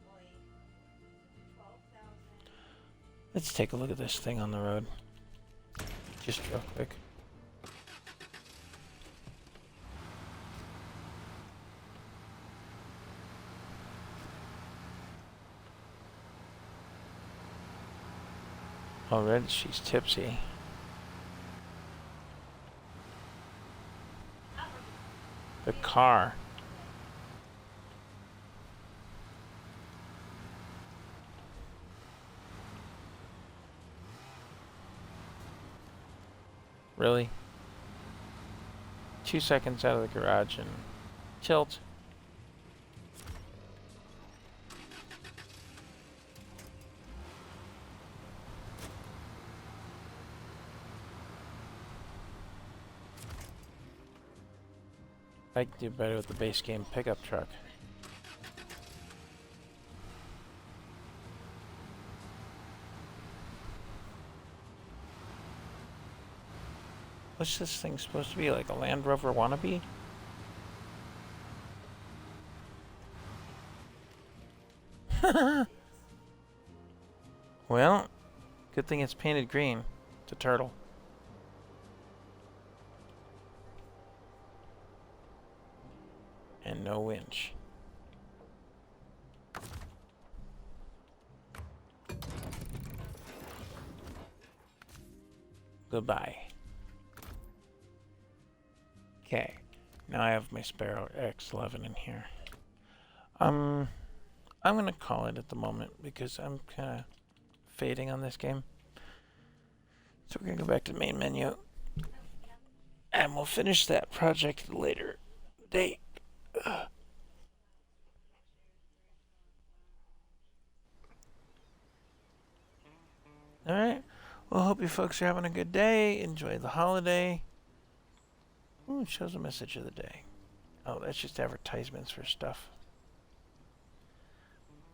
Like 12,000. Let's take a look at this thing on the road. Just real quick. Already she's tipsy. The car. Really? 2 seconds out of the garage and tilt. I can do better with the base game pickup truck. What's this thing supposed to be, like a Land Rover wannabe? Well, good thing it's painted green. It's a turtle. And no winch. Goodbye. Okay, now I have my Sparrow X11 in here. I'm gonna call it at the moment because I'm kind of fading on this game. So we're gonna go back to the main menu, and we'll finish that project at a later date. Alright, well, hope you folks are having a good day. Enjoy the holiday. Ooh, it shows a message of the day. Oh, that's just advertisements for stuff.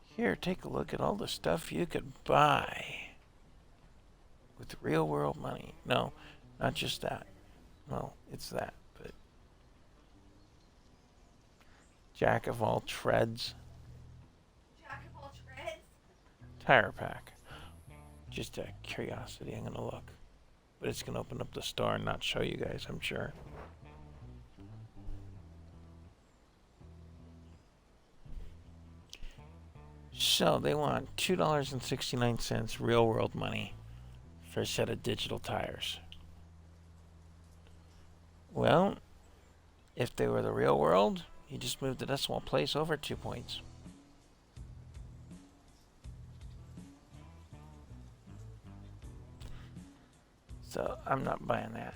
Here, take a look at all the stuff you could buy with real world money. No, not just that. Well, it's that, but Jack of all treads. Jack of all trades. Tire pack. Just a curiosity, I'm gonna look. But it's gonna open up the store and not show you guys, I'm sure. So they want $2.69 real world money for a set of digital tires. Well, if they were the real world, you just move the decimal place over 2 points. So I'm not buying that.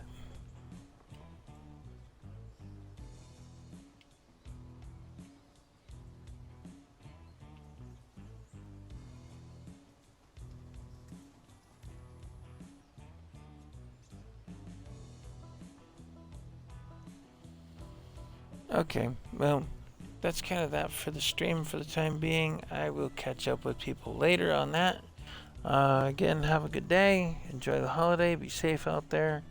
Okay, well, that's kind of that for the stream for the time being. I will catch up with people later on that. Again, have a good day. Enjoy the holiday. Be safe out there.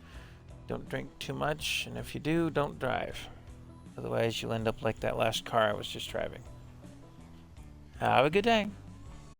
Don't drink too much. And if you do, don't drive. Otherwise, you'll end up like that last car I was just driving. Have a good day.